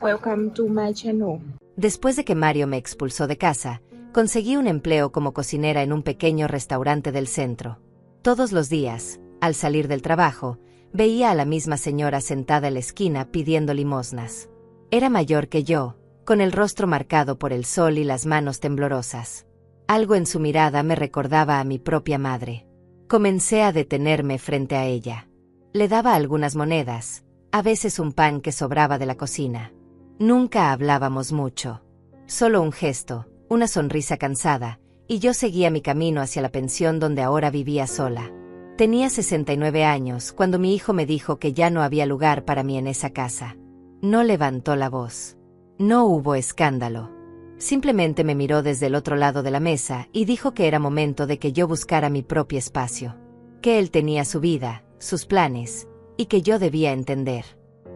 Welcome to my channel. Después de que Mario me expulsó de casa, conseguí un empleo como cocinera en un pequeño restaurante del centro. Todos los días, al salir del trabajo, veía a la misma señora sentada en la esquina pidiendo limosnas. Era mayor que yo, con el rostro marcado por el sol y las manos temblorosas. Algo en su mirada me recordaba a mi propia madre. Comencé a detenerme frente a ella. Le daba algunas monedas, a veces un pan que sobraba de la cocina. Nunca hablábamos mucho. Solo un gesto, una sonrisa cansada, y yo seguía mi camino hacia la pensión donde ahora vivía sola. Tenía 69 años cuando mi hijo me dijo que ya no había lugar para mí en esa casa. No levantó la voz. No hubo escándalo. Simplemente me miró desde el otro lado de la mesa y dijo que era momento de que yo buscara mi propio espacio. Que él tenía su vida, sus planes, y que yo debía entender.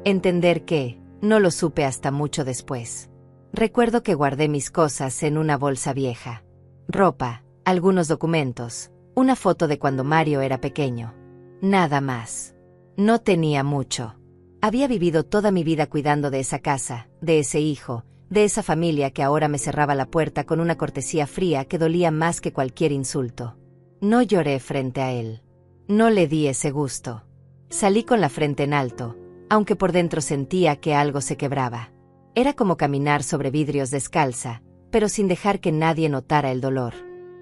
¿Entender qué? No lo supe hasta mucho después. Recuerdo que guardé mis cosas en una bolsa vieja. Ropa, algunos documentos, una foto de cuando Mario era pequeño. Nada más. No tenía mucho. Había vivido toda mi vida cuidando de esa casa, de ese hijo, de esa familia que ahora me cerraba la puerta con una cortesía fría que dolía más que cualquier insulto. No lloré frente a él. No le di ese gusto. Salí con la frente en alto, aunque por dentro sentía que algo se quebraba. Era como caminar sobre vidrios descalza, pero sin dejar que nadie notara el dolor.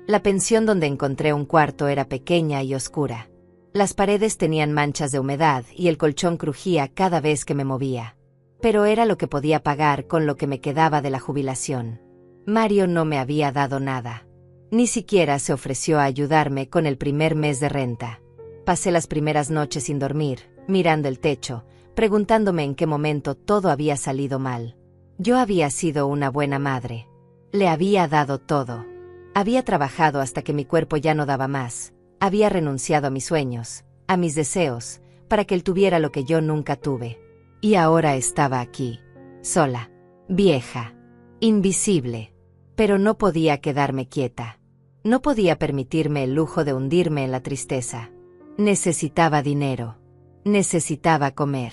La pensión donde encontré un cuarto era pequeña y oscura. Las paredes tenían manchas de humedad y el colchón crujía cada vez que me movía. Pero era lo que podía pagar con lo que me quedaba de la jubilación. Mario no me había dado nada. Ni siquiera se ofreció a ayudarme con el primer mes de renta. Pasé las primeras noches sin dormir, mirando el techo, preguntándome en qué momento todo había salido mal. Yo había sido una buena madre. Le había dado todo. Había trabajado hasta que mi cuerpo ya no daba más. Había renunciado a mis sueños, a mis deseos, para que él tuviera lo que yo nunca tuve. Y ahora estaba aquí, sola, vieja, invisible. Pero no podía quedarme quieta. No podía permitirme el lujo de hundirme en la tristeza. Necesitaba dinero. Necesitaba comer.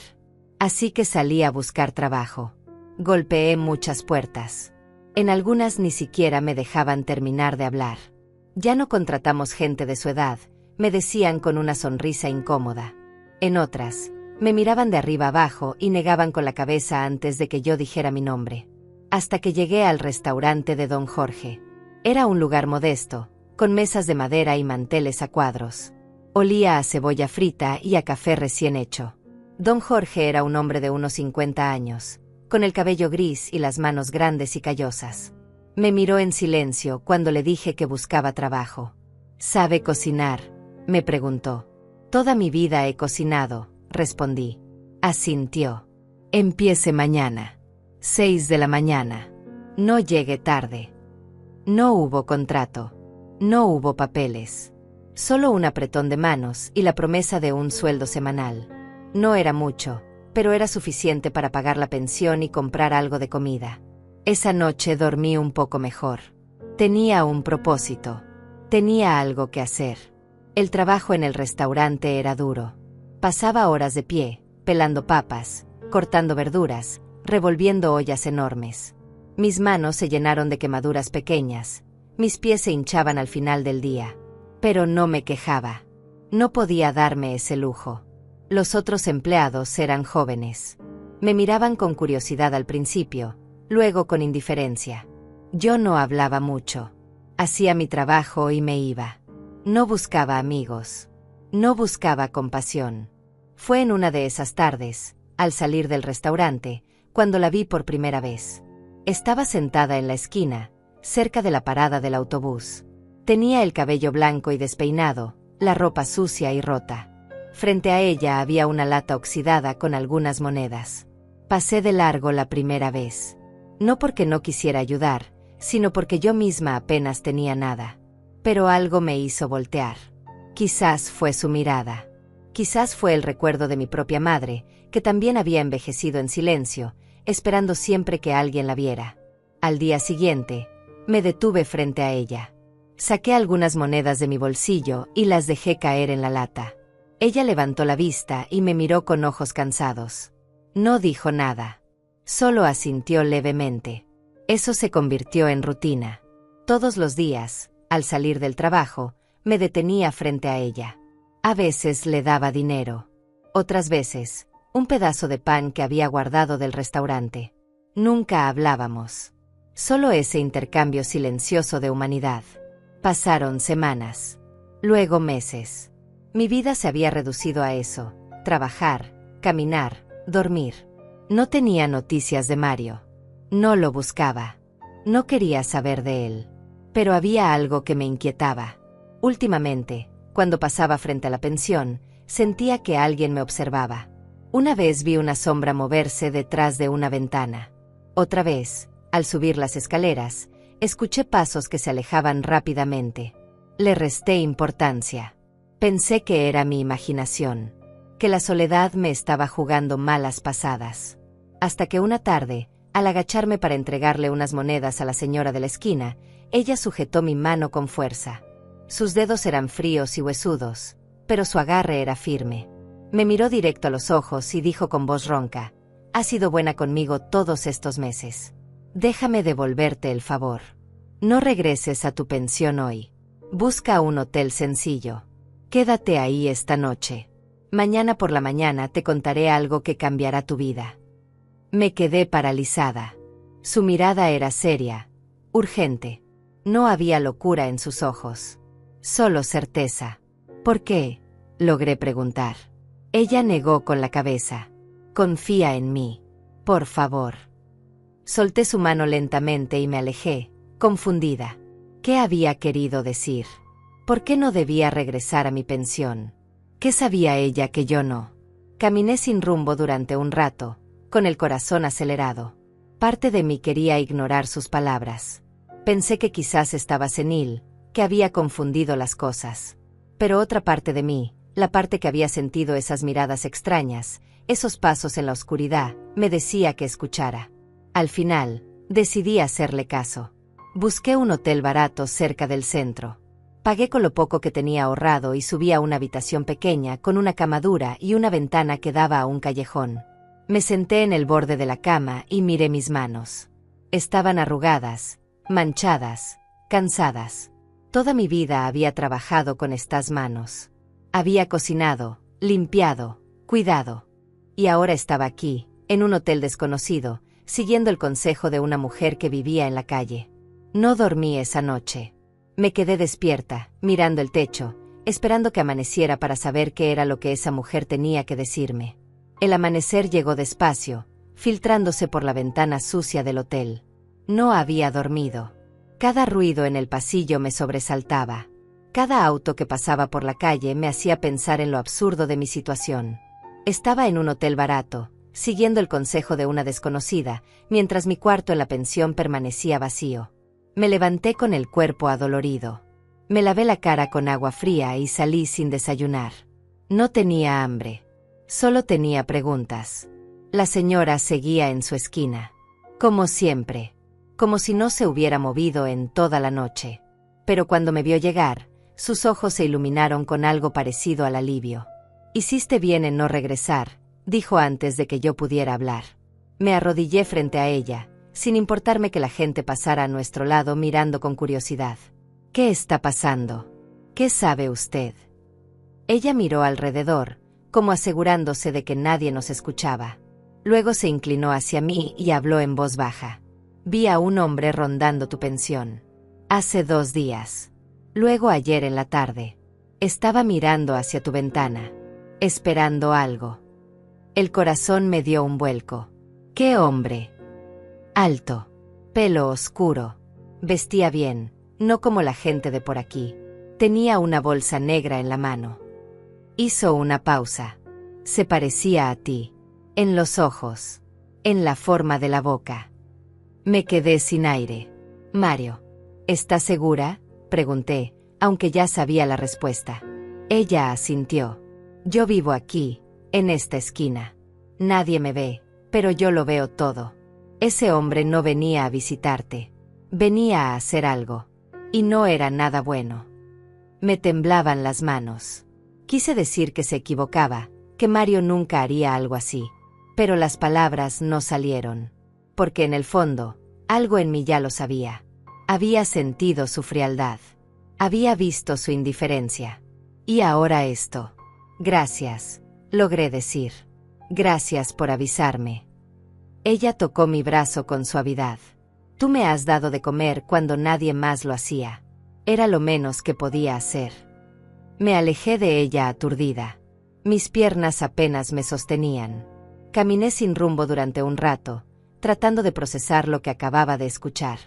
Así que salí a buscar trabajo. Golpeé muchas puertas. En algunas ni siquiera me dejaban terminar de hablar. Ya no contratamos gente de su edad, me decían con una sonrisa incómoda. En otras, me miraban de arriba abajo y negaban con la cabeza antes de que yo dijera mi nombre. Hasta que llegué al restaurante de Don Jorge. Era un lugar modesto, con mesas de madera y manteles a cuadros. Olía a cebolla frita y a café recién hecho. Don Jorge era un hombre de unos 50 años, con el cabello gris y las manos grandes y callosas. Me miró en silencio cuando le dije que buscaba trabajo. ¿Sabe cocinar?, me preguntó. Toda mi vida he cocinado, respondí. Asintió. Empiece mañana. 6 de la mañana. No llegue tarde. No hubo contrato. No hubo papeles. Solo un apretón de manos y la promesa de un sueldo semanal. No era mucho, pero era suficiente para pagar la pensión y comprar algo de comida. Esa noche dormí un poco mejor. Tenía un propósito. Tenía algo que hacer. El trabajo en el restaurante era duro. Pasaba horas de pie, pelando papas, cortando verduras, revolviendo ollas enormes. Mis manos se llenaron de quemaduras pequeñas. Mis pies se hinchaban al final del día. Pero no me quejaba. No podía darme ese lujo. Los otros empleados eran jóvenes. Me miraban con curiosidad al principio, luego con indiferencia. Yo no hablaba mucho. Hacía mi trabajo y me iba. No buscaba amigos. No buscaba compasión. Fue en una de esas tardes, al salir del restaurante, cuando la vi por primera vez. Estaba sentada en la esquina, cerca de la parada del autobús. Tenía el cabello blanco y despeinado, la ropa sucia y rota. Frente a ella había una lata oxidada con algunas monedas. Pasé de largo la primera vez. No porque no quisiera ayudar, sino porque yo misma apenas tenía nada. Pero algo me hizo voltear. Quizás fue su mirada. Quizás fue el recuerdo de mi propia madre, que también había envejecido en silencio, esperando siempre que alguien la viera. Al día siguiente, me detuve frente a ella. Saqué algunas monedas de mi bolsillo y las dejé caer en la lata. Ella levantó la vista y me miró con ojos cansados. No dijo nada. Solo asintió levemente. Eso se convirtió en rutina. Todos los días, al salir del trabajo, me detenía frente a ella. A veces le daba dinero. Otras veces, un pedazo de pan que había guardado del restaurante. Nunca hablábamos. Solo ese intercambio silencioso de humanidad. Pasaron semanas. Luego meses. Mi vida se había reducido a eso: trabajar, caminar, dormir. No tenía noticias de Mario. No lo buscaba. No quería saber de él. Pero había algo que me inquietaba. Últimamente, cuando pasaba frente a la pensión, sentía que alguien me observaba. Una vez vi una sombra moverse detrás de una ventana. Otra vez, al subir las escaleras, escuché pasos que se alejaban rápidamente. Le resté importancia. Pensé que era mi imaginación, que la soledad me estaba jugando malas pasadas. Hasta que una tarde, al agacharme para entregarle unas monedas a la señora de la esquina, ella sujetó mi mano con fuerza. Sus dedos eran fríos y huesudos, pero su agarre era firme. Me miró directo a los ojos y dijo con voz ronca: «Has sido buena conmigo todos estos meses. Déjame devolverte el favor. No regreses a tu pensión hoy. Busca un hotel sencillo. Quédate ahí esta noche. Mañana por la mañana te contaré algo que cambiará tu vida». Me quedé paralizada. Su mirada era seria, urgente. No había locura en sus ojos. Solo certeza. «¿Por qué?», logré preguntar. Ella negó con la cabeza. «Confía en mí. Por favor». Solté su mano lentamente y me alejé, confundida. ¿Qué había querido decir? ¿Por qué no debía regresar a mi pensión? ¿Qué sabía ella que yo no? Caminé sin rumbo durante un rato, con el corazón acelerado. Parte de mí quería ignorar sus palabras. Pensé que quizás estaba senil, que había confundido las cosas. Pero otra parte de mí, la parte que había sentido esas miradas extrañas, esos pasos en la oscuridad, me decía que escuchara. Al final, decidí hacerle caso. Busqué un hotel barato cerca del centro. Pagué con lo poco que tenía ahorrado y subí a una habitación pequeña con una cama dura y una ventana que daba a un callejón. Me senté en el borde de la cama y miré mis manos. Estaban arrugadas, manchadas, cansadas. Toda mi vida había trabajado con estas manos. Había cocinado, limpiado, cuidado. Y ahora estaba aquí, en un hotel desconocido, siguiendo el consejo de una mujer que vivía en la calle. No dormí esa noche. Me quedé despierta, mirando el techo, esperando que amaneciera para saber qué era lo que esa mujer tenía que decirme. El amanecer llegó despacio, filtrándose por la ventana sucia del hotel. No había dormido. Cada ruido en el pasillo me sobresaltaba. Cada auto que pasaba por la calle me hacía pensar en lo absurdo de mi situación. Estaba en un hotel barato, siguiendo el consejo de una desconocida, mientras mi cuarto en la pensión permanecía vacío. Me levanté con el cuerpo adolorido. Me lavé la cara con agua fría y salí sin desayunar. No tenía hambre. Solo tenía preguntas. La señora seguía en su esquina. Como siempre. Como si no se hubiera movido en toda la noche. Pero cuando me vio llegar, sus ojos se iluminaron con algo parecido al alivio. «Hiciste bien en no regresar», dijo antes de que yo pudiera hablar. Me arrodillé frente a ella, sin importarme que la gente pasara a nuestro lado mirando con curiosidad. «¿Qué está pasando? ¿Qué sabe usted?». Ella miró alrededor, como asegurándose de que nadie nos escuchaba. Luego se inclinó hacia mí y habló en voz baja. «Vi a un hombre rondando tu pensión. Hace 2 días. Luego ayer en la tarde. Estaba mirando hacia tu ventana, esperando algo». El corazón me dio un vuelco. «¿Qué hombre?». «Alto. Pelo oscuro. Vestía bien, no como la gente de por aquí. Tenía una bolsa negra en la mano». Hizo una pausa. «Se parecía a ti. En los ojos. En la forma de la boca». Me quedé sin aire. «Mario, ¿estás segura?», pregunté, aunque ya sabía la respuesta. Ella asintió. «Yo vivo aquí, en esta esquina. Nadie me ve, pero yo lo veo todo. Ese hombre no venía a visitarte. Venía a hacer algo. Y no era nada bueno». Me temblaban las manos. Quise decir que se equivocaba, que Mario nunca haría algo así. Pero las palabras no salieron. porque en el fondo, algo en mí ya lo sabía. Había sentido su frialdad. Había visto su indiferencia. Y ahora esto. Gracias, logré decir. Gracias por avisarme. Ella tocó mi brazo con suavidad. Tú me has dado de comer cuando nadie más lo hacía. Era lo menos que podía hacer. Me alejé de ella aturdida. Mis piernas apenas me sostenían. Caminé sin rumbo durante un rato, tratando de procesar lo que acababa de escuchar.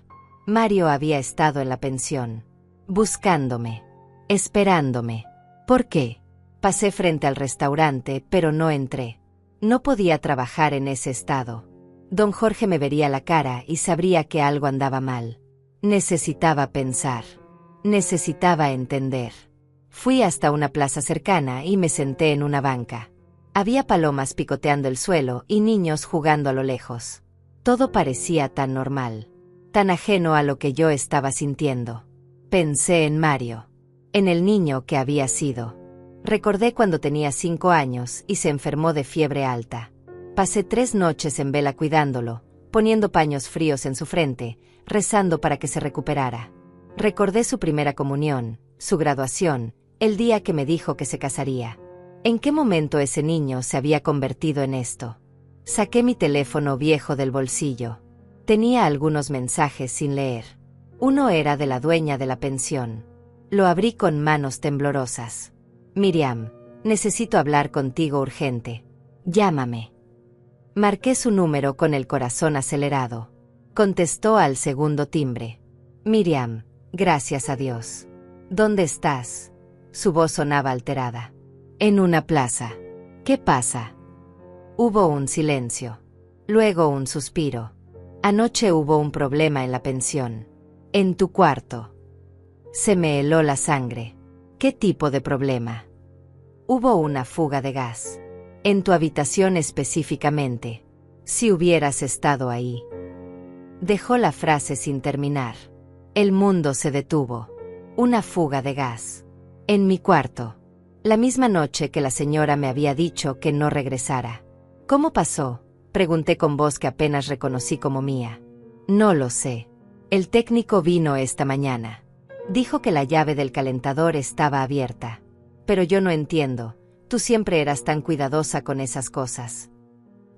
Mario había estado en la pensión, buscándome, esperándome. ¿Por qué? Pasé frente al restaurante, pero no entré. No podía trabajar en ese estado. Don Jorge me vería la cara y sabría que algo andaba mal. Necesitaba pensar. Necesitaba entender. Fui hasta una plaza cercana y me senté en una banca. Había palomas picoteando el suelo y niños jugando a lo lejos. Todo parecía tan normal, tan ajeno a lo que yo estaba sintiendo. Pensé en Mario, en el niño que había sido. Recordé cuando tenía 5 años y se enfermó de fiebre alta. Pasé 3 noches en vela cuidándolo, poniendo paños fríos en su frente, rezando para que se recuperara. Recordé su primera comunión, su graduación, el día que me dijo que se casaría. ¿En qué momento ese niño se había convertido en esto? Saqué mi teléfono viejo del bolsillo. Tenía algunos mensajes sin leer. Uno era de la dueña de la pensión. Lo abrí con manos temblorosas. Miriam, necesito hablar contigo urgente. Llámame. Marqué su número con el corazón acelerado. Contestó al segundo timbre. Miriam, gracias a Dios. ¿Dónde estás? Su voz sonaba alterada. En una plaza. ¿Qué pasa? Hubo un silencio. Luego un suspiro. Anoche hubo un problema en la pensión. En tu cuarto. Se me heló la sangre. ¿Qué tipo de problema? Hubo una fuga de gas. En tu habitación específicamente. Si hubieras estado ahí. Dejó la frase sin terminar. El mundo se detuvo. Una fuga de gas. En mi cuarto. La misma noche que la señora me había dicho que no regresara. ¿Cómo pasó? Pregunté con voz que apenas reconocí como mía. No lo sé. El técnico vino esta mañana. Dijo que la llave del calentador estaba abierta. Pero yo no entiendo. Tú siempre eras tan cuidadosa con esas cosas.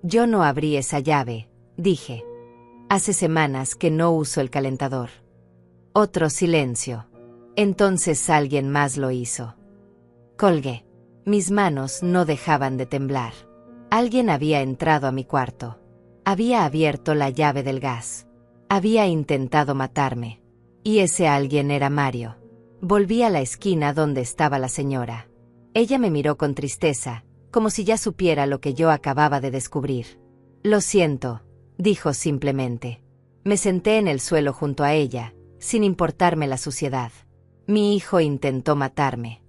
Yo no abrí esa llave, dije. Hace semanas que no uso el calentador. Otro silencio. Entonces alguien más lo hizo. Colgué. Mis manos no dejaban de temblar. Alguien había entrado a mi cuarto. Había abierto la llave del gas. Había intentado matarme. Y ese alguien era Mario. Volví a la esquina donde estaba la señora. Ella me miró con tristeza, como si ya supiera lo que yo acababa de descubrir. Lo siento, dijo simplemente. Me senté en el suelo junto a ella, sin importarme la suciedad. Mi hijo intentó matarme.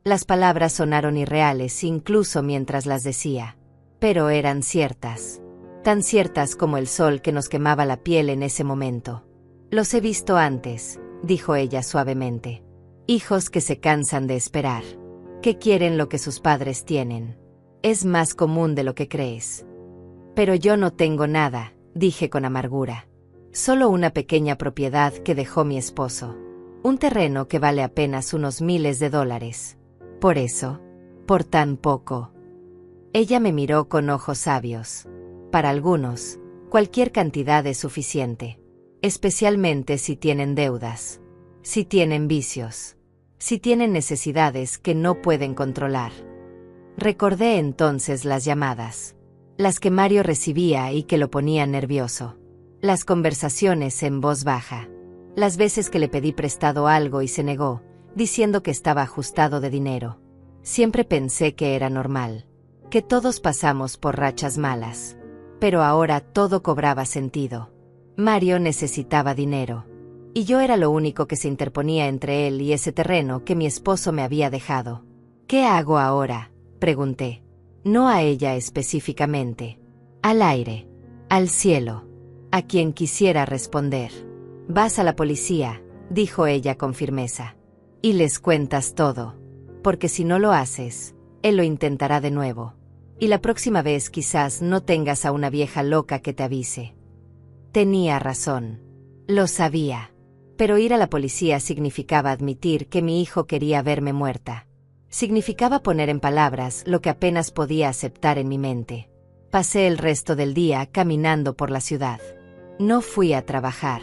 Las palabras sonaron irreales incluso mientras las decía, pero eran ciertas. Tan ciertas como el sol que nos quemaba la piel en ese momento. Los he visto antes, dijo ella suavemente. Hijos que se cansan de esperar. Que quieren lo que sus padres tienen. Es más común de lo que crees. Pero yo no tengo nada, dije con amargura. Solo una pequeña propiedad que dejó mi esposo. Un terreno que vale apenas unos miles de dólares. Por eso, por tan poco. Ella me miró con ojos sabios. Para algunos, cualquier cantidad es suficiente. Especialmente si tienen deudas. Si tienen vicios. Si tienen necesidades que no pueden controlar. Recordé entonces las llamadas. Las que Mario recibía y que lo ponían nervioso. Las conversaciones en voz baja. Las veces que le pedí prestado algo y se negó, diciendo que estaba ajustado de dinero. Siempre pensé que era normal. Que todos pasamos por rachas malas. Pero ahora todo cobraba sentido. Mario necesitaba dinero. Y yo era lo único que se interponía entre él y ese terreno que mi esposo me había dejado. ¿Qué hago ahora?, pregunté. No a ella específicamente. Al aire. Al cielo. A quien quisiera responder. Vas a la policía, dijo ella con firmeza. Y les cuentas todo. Porque si no lo haces, él lo intentará de nuevo. Y la próxima vez quizás no tengas a una vieja loca que te avise. Tenía razón. Lo sabía. Pero ir a la policía significaba admitir que mi hijo quería verme muerta. Significaba poner en palabras lo que apenas podía aceptar en mi mente. Pasé el resto del día caminando por la ciudad. No fui a trabajar.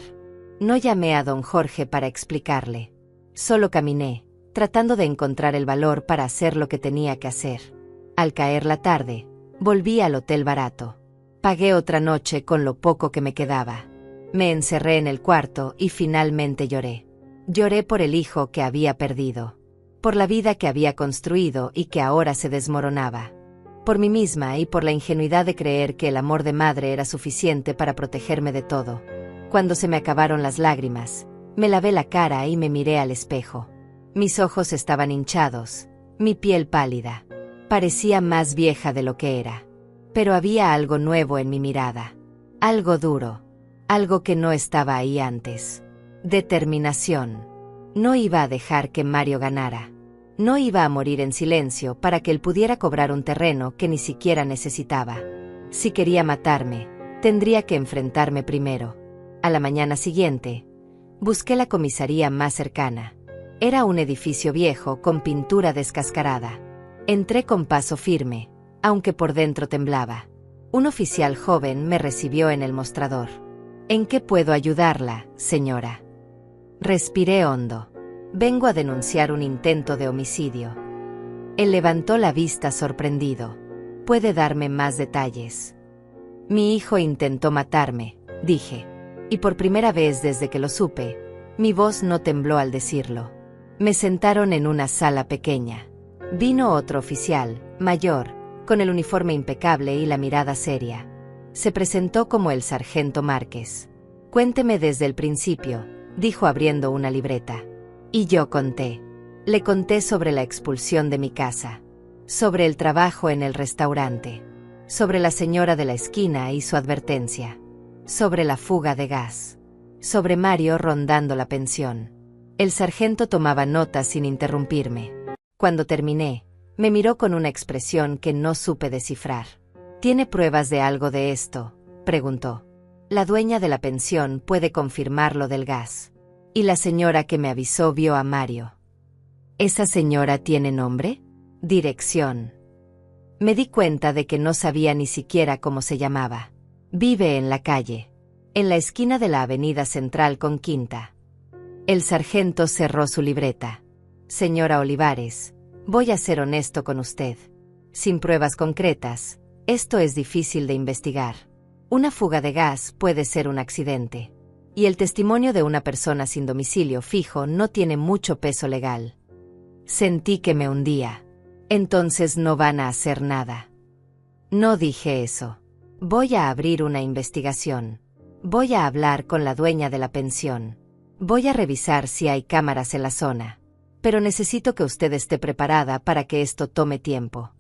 No llamé a don Jorge para explicarle. Solo caminé, tratando de encontrar el valor para hacer lo que tenía que hacer. Al caer la tarde, volví al hotel barato. Pagué otra noche con lo poco que me quedaba. Me encerré en el cuarto y finalmente lloré. Lloré por el hijo que había perdido. Por la vida que había construido y que ahora se desmoronaba. Por mí misma y por la ingenuidad de creer que el amor de madre era suficiente para protegerme de todo. Cuando se me acabaron las lágrimas, me lavé la cara y me miré al espejo. Mis ojos estaban hinchados, mi piel pálida. Parecía más vieja de lo que era. Pero había algo nuevo en mi mirada. Algo duro. Algo que no estaba ahí antes. Determinación. No iba a dejar que Mario ganara. No iba a morir en silencio para que él pudiera cobrar un terreno que ni siquiera necesitaba. Si quería matarme, tendría que enfrentarme primero. A la mañana siguiente, busqué la comisaría más cercana. Era un edificio viejo con pintura descascarada. Entré con paso firme, aunque por dentro temblaba. Un oficial joven me recibió en el mostrador. ¿En qué puedo ayudarla, señora? Respiré hondo. Vengo a denunciar un intento de homicidio. Él levantó la vista sorprendido. ¿Puede darme más detalles? Mi hijo intentó matarme, dije. Y por primera vez desde que lo supe, mi voz no tembló al decirlo. Me sentaron en una sala pequeña. Vino otro oficial, mayor, con el uniforme impecable y la mirada seria. Se presentó como el sargento Márquez. Cuénteme desde el principio, dijo abriendo una libreta. Y yo conté. Le conté sobre la expulsión de mi casa, sobre el trabajo en el restaurante, sobre la señora de la esquina y su advertencia, sobre la fuga de gas, sobre Mario rondando la pensión. El sargento tomaba notas sin interrumpirme. Cuando terminé, me miró con una expresión que no supe descifrar. ¿Tiene pruebas de algo de esto?, preguntó. La dueña de la pensión puede confirmar lo del gas. Y la señora que me avisó vio a Mario. ¿Esa señora tiene nombre? Dirección. Me di cuenta de que no sabía ni siquiera cómo se llamaba. Vive en la calle, en la esquina de la avenida Central con Quinta. El sargento cerró su libreta. Señora Olivares, voy a ser honesto con usted. Sin pruebas concretas, esto es difícil de investigar. Una fuga de gas puede ser un accidente. Y el testimonio de una persona sin domicilio fijo no tiene mucho peso legal. Sentí que me hundía. Entonces no van a hacer nada. No dije eso. Voy a abrir una investigación. Voy a hablar con la dueña de la pensión. Voy a revisar si hay cámaras en la zona. Pero necesito que usted esté preparada para que esto tome tiempo.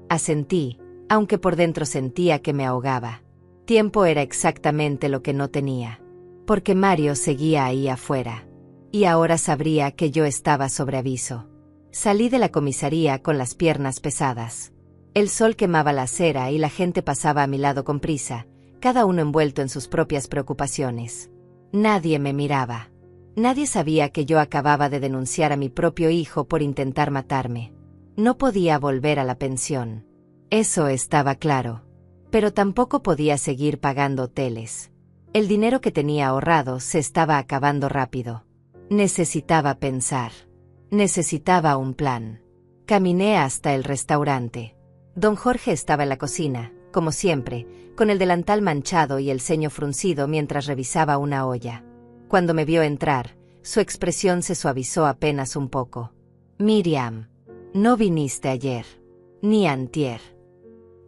Asentí, aunque por dentro sentía que me ahogaba. Tiempo era exactamente lo que no tenía. Porque Mario seguía ahí afuera. Y ahora sabría que yo estaba sobre aviso. Salí de la comisaría con las piernas pesadas. El sol quemaba la acera y la gente pasaba a mi lado con prisa, cada uno envuelto en sus propias preocupaciones. Nadie me miraba. Nadie sabía que yo acababa de denunciar a mi propio hijo por intentar matarme. No podía volver a la pensión. Eso estaba claro. Pero tampoco podía seguir pagando hoteles. El dinero que tenía ahorrado se estaba acabando rápido. Necesitaba pensar. Necesitaba un plan. Caminé hasta el restaurante. Don Jorge estaba en la cocina, como siempre, con el delantal manchado y el ceño fruncido mientras revisaba una olla. Cuando me vio entrar, su expresión se suavizó apenas un poco. Miriam, no viniste ayer. Ni antier.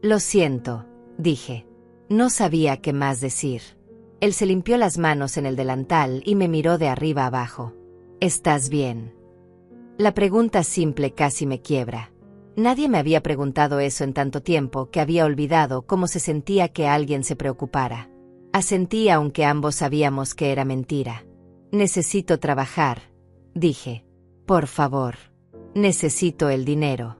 Lo siento, dije. No sabía qué más decir. Él se limpió las manos en el delantal y me miró de arriba abajo. ¿Estás bien? La pregunta simple casi me quiebra. Nadie me había preguntado eso en tanto tiempo que había olvidado cómo se sentía que alguien se preocupara. Asentí aunque ambos sabíamos que era mentira. Necesito trabajar, dije. Por favor. Necesito el dinero.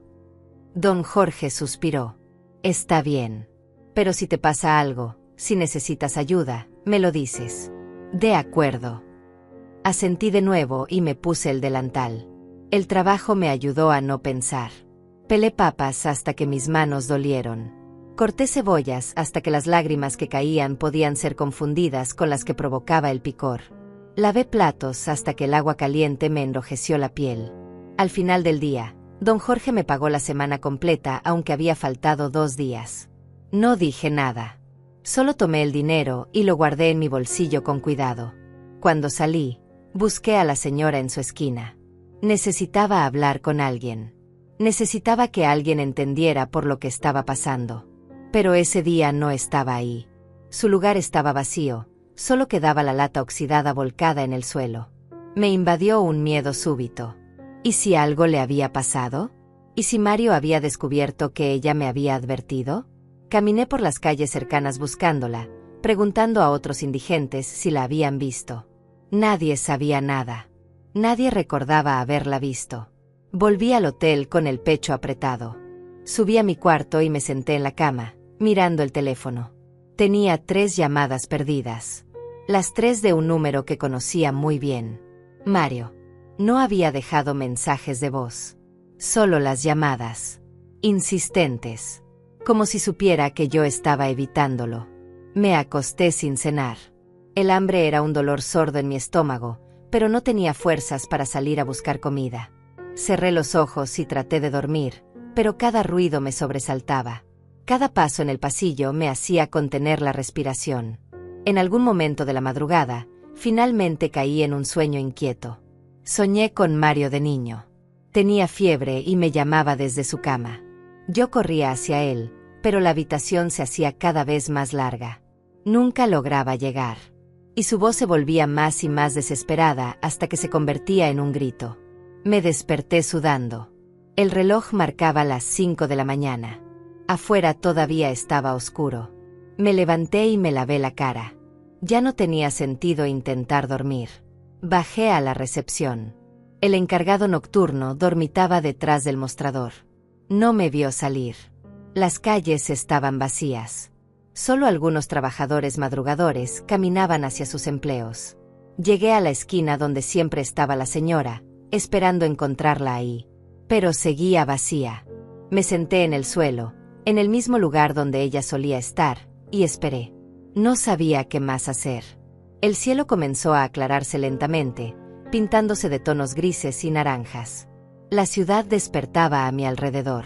Don Jorge suspiró. Está bien. Pero si te pasa algo, si necesitas ayuda, ¿Me lo dices? De acuerdo. Asentí de nuevo y me puse el delantal. El trabajo me ayudó a no pensar. Pelé papas hasta que mis manos dolieron. Corté cebollas hasta que las lágrimas que caían podían ser confundidas con las que provocaba el picor. Lavé platos hasta que el agua caliente me enrojeció la piel. Al final del día, don Jorge me pagó la semana completa aunque había faltado 2 días. No dije nada. Solo tomé el dinero y lo guardé en mi bolsillo con cuidado. Cuando salí, busqué a la señora en su esquina. Necesitaba hablar con alguien. Necesitaba que alguien entendiera por lo que estaba pasando. Pero ese día no estaba ahí. Su lugar estaba vacío, solo quedaba la lata oxidada volcada en el suelo. Me invadió un miedo súbito. ¿Y si algo le había pasado? ¿Y si Mario había descubierto que ella me había advertido? Caminé por las calles cercanas buscándola, preguntando a otros indigentes si la habían visto. Nadie sabía nada. Nadie recordaba haberla visto. Volví al hotel con el pecho apretado. Subí a mi cuarto y me senté en la cama, mirando el teléfono. Tenía 3 llamadas perdidas. Las 3 de un número que conocía muy bien. Mario. No había dejado mensajes de voz. Solo las llamadas. Insistentes. Como si supiera que yo estaba evitándolo. Me acosté sin cenar. El hambre era un dolor sordo en mi estómago, pero no tenía fuerzas para salir a buscar comida. Cerré los ojos y traté de dormir, pero cada ruido me sobresaltaba. Cada paso en el pasillo me hacía contener la respiración. En algún momento de la madrugada, finalmente caí en un sueño inquieto. Soñé con Mario de niño. Tenía fiebre y me llamaba desde su cama. Yo corría hacia él, pero la habitación se hacía cada vez más larga. Nunca lograba llegar. Y su voz se volvía más y más desesperada hasta que se convertía en un grito. Me desperté sudando. El reloj marcaba las 5 de la mañana. Afuera todavía estaba oscuro. Me levanté y me lavé la cara. Ya no tenía sentido intentar dormir. Bajé a la recepción. El encargado nocturno dormitaba detrás del mostrador. No me vio salir. Las calles estaban vacías. Solo algunos trabajadores madrugadores caminaban hacia sus empleos. Llegué a la esquina donde siempre estaba la señora, esperando encontrarla ahí. Pero seguía vacía. Me senté en el suelo, en el mismo lugar donde ella solía estar, y esperé. No sabía qué más hacer. El cielo comenzó a aclararse lentamente, pintándose de tonos grises y naranjas. La ciudad despertaba a mi alrededor.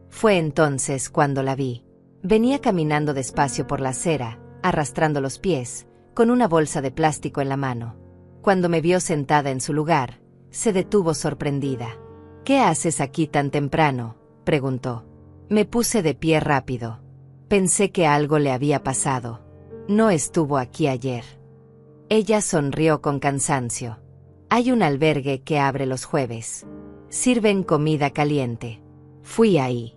Fue entonces cuando la vi. Venía caminando despacio por la acera, arrastrando los pies, con una bolsa de plástico en la mano. Cuando me vio sentada en su lugar, se detuvo sorprendida. «¿Qué haces aquí tan temprano?», preguntó. Me puse de pie rápido. Pensé que algo le había pasado. No estuvo aquí ayer. Ella sonrió con cansancio. Hay un albergue que abre los jueves. Sirven comida caliente. Fui ahí.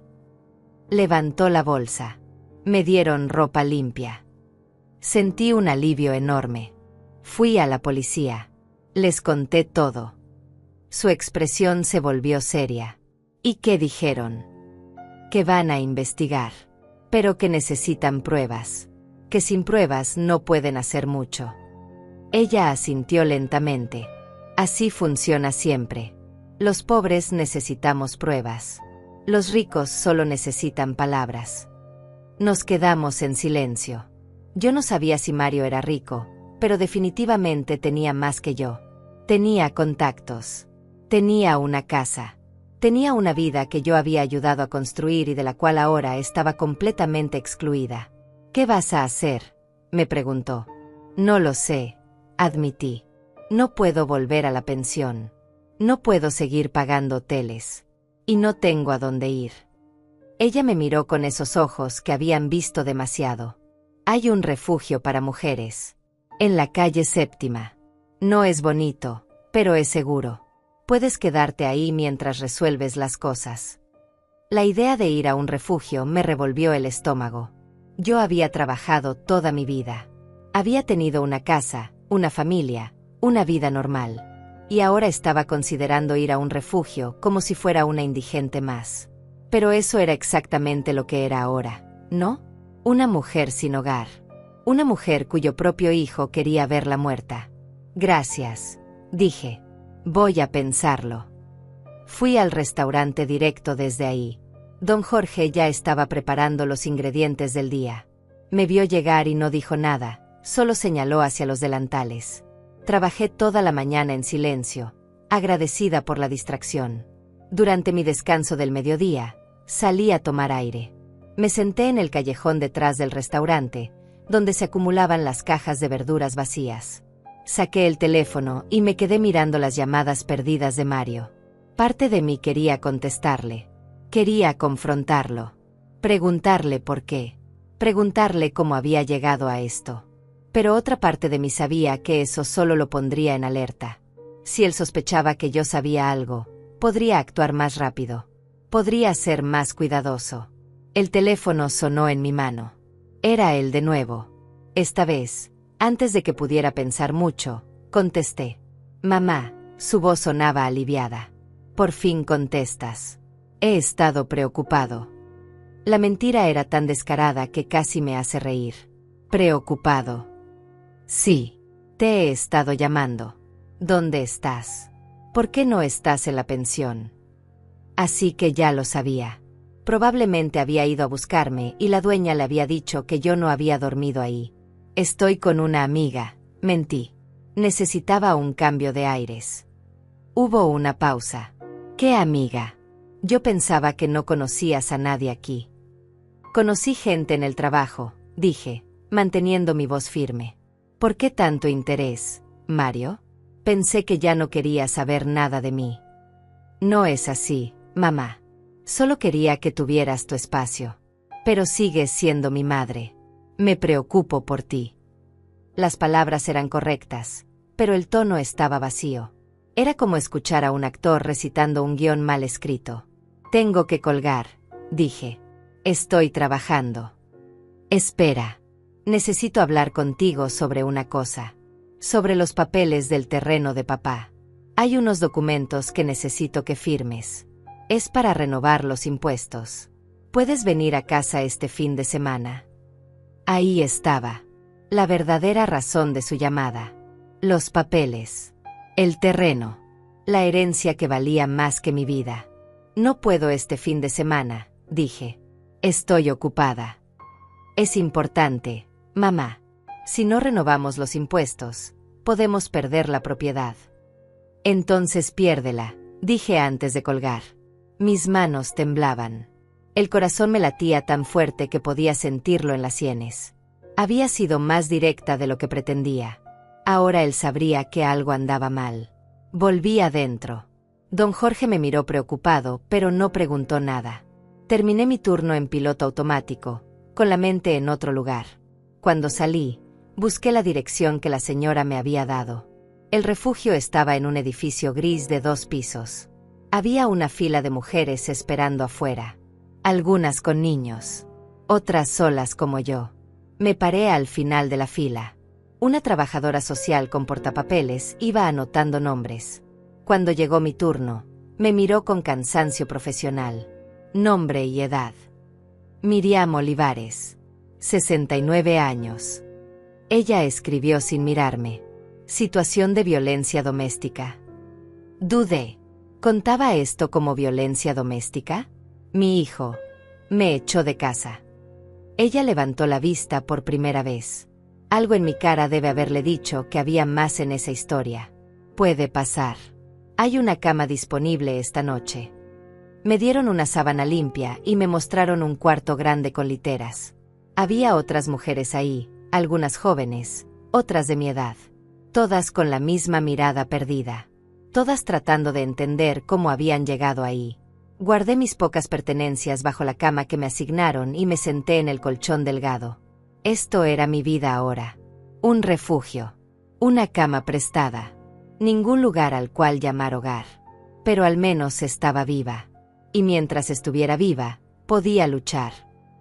Levantó la bolsa. Me dieron ropa limpia. Sentí un alivio enorme. Fui a la policía. Les conté todo. Su expresión se volvió seria. ¿Y qué dijeron? Que van a investigar. Pero que necesitan pruebas. Que sin pruebas no pueden hacer mucho. Ella asintió lentamente. Así funciona siempre. Los pobres necesitamos pruebas. Los ricos solo necesitan palabras. Nos quedamos en silencio. Yo no sabía si Mario era rico, pero definitivamente tenía más que yo. Tenía contactos. Tenía una casa. Tenía una vida que yo había ayudado a construir y de la cual ahora estaba completamente excluida. «¿Qué vas a hacer?», me preguntó. «No lo sé», admití. «No puedo volver a la pensión. No puedo seguir pagando hoteles. Y no tengo a dónde ir». Ella me miró con esos ojos que habían visto demasiado. «Hay un refugio para mujeres. En la calle Séptima. No es bonito, pero es seguro. Puedes quedarte ahí mientras resuelves las cosas». La idea de ir a un refugio me revolvió el estómago. Yo había trabajado toda mi vida. Había tenido una casa, una familia, una vida normal. Y ahora estaba considerando ir a un refugio como si fuera una indigente más. Pero eso era exactamente lo que era ahora, ¿no? Una mujer sin hogar. Una mujer cuyo propio hijo quería verla muerta. Gracias, dije. Voy a pensarlo. Fui al restaurante directo desde ahí. Don Jorge ya estaba preparando los ingredientes del día. Me vio llegar y no dijo nada, solo señaló hacia los delantales. Trabajé toda la mañana en silencio, agradecida por la distracción. Durante mi descanso del mediodía, salí a tomar aire. Me senté en el callejón detrás del restaurante, donde se acumulaban las cajas de verduras vacías. Saqué el teléfono y me quedé mirando las llamadas perdidas de Mario. Parte de mí quería contestarle. Quería confrontarlo. Preguntarle por qué. Preguntarle cómo había llegado a esto. Pero otra parte de mí sabía que eso solo lo pondría en alerta. Si él sospechaba que yo sabía algo, podría actuar más rápido. Podría ser más cuidadoso. El teléfono sonó en mi mano. Era él de nuevo. Esta vez, antes de que pudiera pensar mucho, contesté. Mamá, su voz sonaba aliviada. Por fin contestas. He estado preocupado. La mentira era tan descarada que casi me hace reír. Preocupado. Sí. Te he estado llamando. ¿Dónde estás? ¿Por qué no estás en la pensión? Así que ya lo sabía. Probablemente había ido a buscarme y la dueña le había dicho que yo no había dormido ahí. Estoy con una amiga, mentí. Necesitaba un cambio de aires. Hubo una pausa. ¿Qué amiga? Yo pensaba que no conocías a nadie aquí. Conocí gente en el trabajo, dije, manteniendo mi voz firme. ¿Por qué tanto interés, Mario? Pensé que ya no quería saber nada de mí. No es así, mamá. Solo quería que tuvieras tu espacio. Pero sigues siendo mi madre. Me preocupo por ti. Las palabras eran correctas, pero el tono estaba vacío. Era como escuchar a un actor recitando un guión mal escrito. Tengo que colgar, dije. Estoy trabajando. Espera. Necesito hablar contigo sobre una cosa. Sobre los papeles del terreno de papá. Hay unos documentos que necesito que firmes. Es para renovar los impuestos. ¿Puedes venir a casa este fin de semana? Ahí estaba. La verdadera razón de su llamada. Los papeles. El terreno. La herencia que valía más que mi vida. No puedo este fin de semana, dije. Estoy ocupada. Es importante, mamá. Si no renovamos los impuestos, podemos perder la propiedad. Entonces piérdela, dije antes de colgar. Mis manos temblaban. El corazón me latía tan fuerte que podía sentirlo en las sienes. Había sido más directa de lo que pretendía. Ahora él sabría que algo andaba mal. Volví adentro. Don Jorge me miró preocupado, pero no preguntó nada. Terminé mi turno en piloto automático, con la mente en otro lugar. Cuando salí, busqué la dirección que la señora me había dado. El refugio estaba en un edificio gris de 2 pisos. Había una fila de mujeres esperando afuera. Algunas con niños. Otras solas como yo. Me paré al final de la fila. Una trabajadora social con portapapeles iba anotando nombres. Cuando llegó mi turno, me miró con cansancio profesional. Nombre y edad. Miriam Olivares. 69 años. Ella escribió sin mirarme. Situación de violencia doméstica. Dudé. ¿Contaba esto como violencia doméstica? Mi hijo. Me echó de casa. Ella levantó la vista por primera vez. Algo en mi cara debe haberle dicho que había más en esa historia. Puede pasar. Hay una cama disponible esta noche. Me dieron una sábana limpia y me mostraron un cuarto grande con literas. Había otras mujeres ahí, algunas jóvenes, otras de mi edad. Todas con la misma mirada perdida. Todas tratando de entender cómo habían llegado ahí. Guardé mis pocas pertenencias bajo la cama que me asignaron y me senté en el colchón delgado. Esto era mi vida ahora. Un refugio. Una cama prestada. Ningún lugar al cual llamar hogar. Pero al menos estaba viva. Y mientras estuviera viva, podía luchar.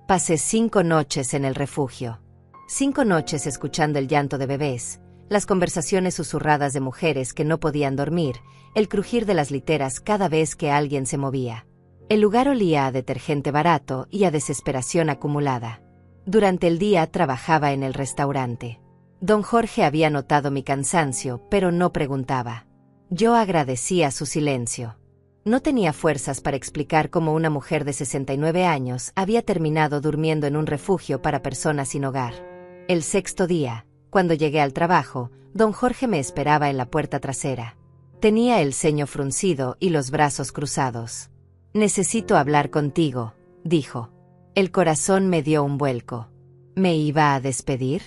Pasé 5 noches en el refugio. 5 noches escuchando el llanto de bebés, las conversaciones susurradas de mujeres que no podían dormir, el crujir de las literas cada vez que alguien se movía. El lugar olía a detergente barato y a desesperación acumulada. Durante el día trabajaba en el restaurante. Don Jorge había notado mi cansancio, pero no preguntaba. Yo agradecía su silencio. No tenía fuerzas para explicar cómo una mujer de 69 años había terminado durmiendo en un refugio para personas sin hogar. El sexto día, cuando llegué al trabajo, don Jorge me esperaba en la puerta trasera. Tenía el ceño fruncido y los brazos cruzados. «Necesito hablar contigo», dijo. El corazón me dio un vuelco. ¿Me iba a despedir?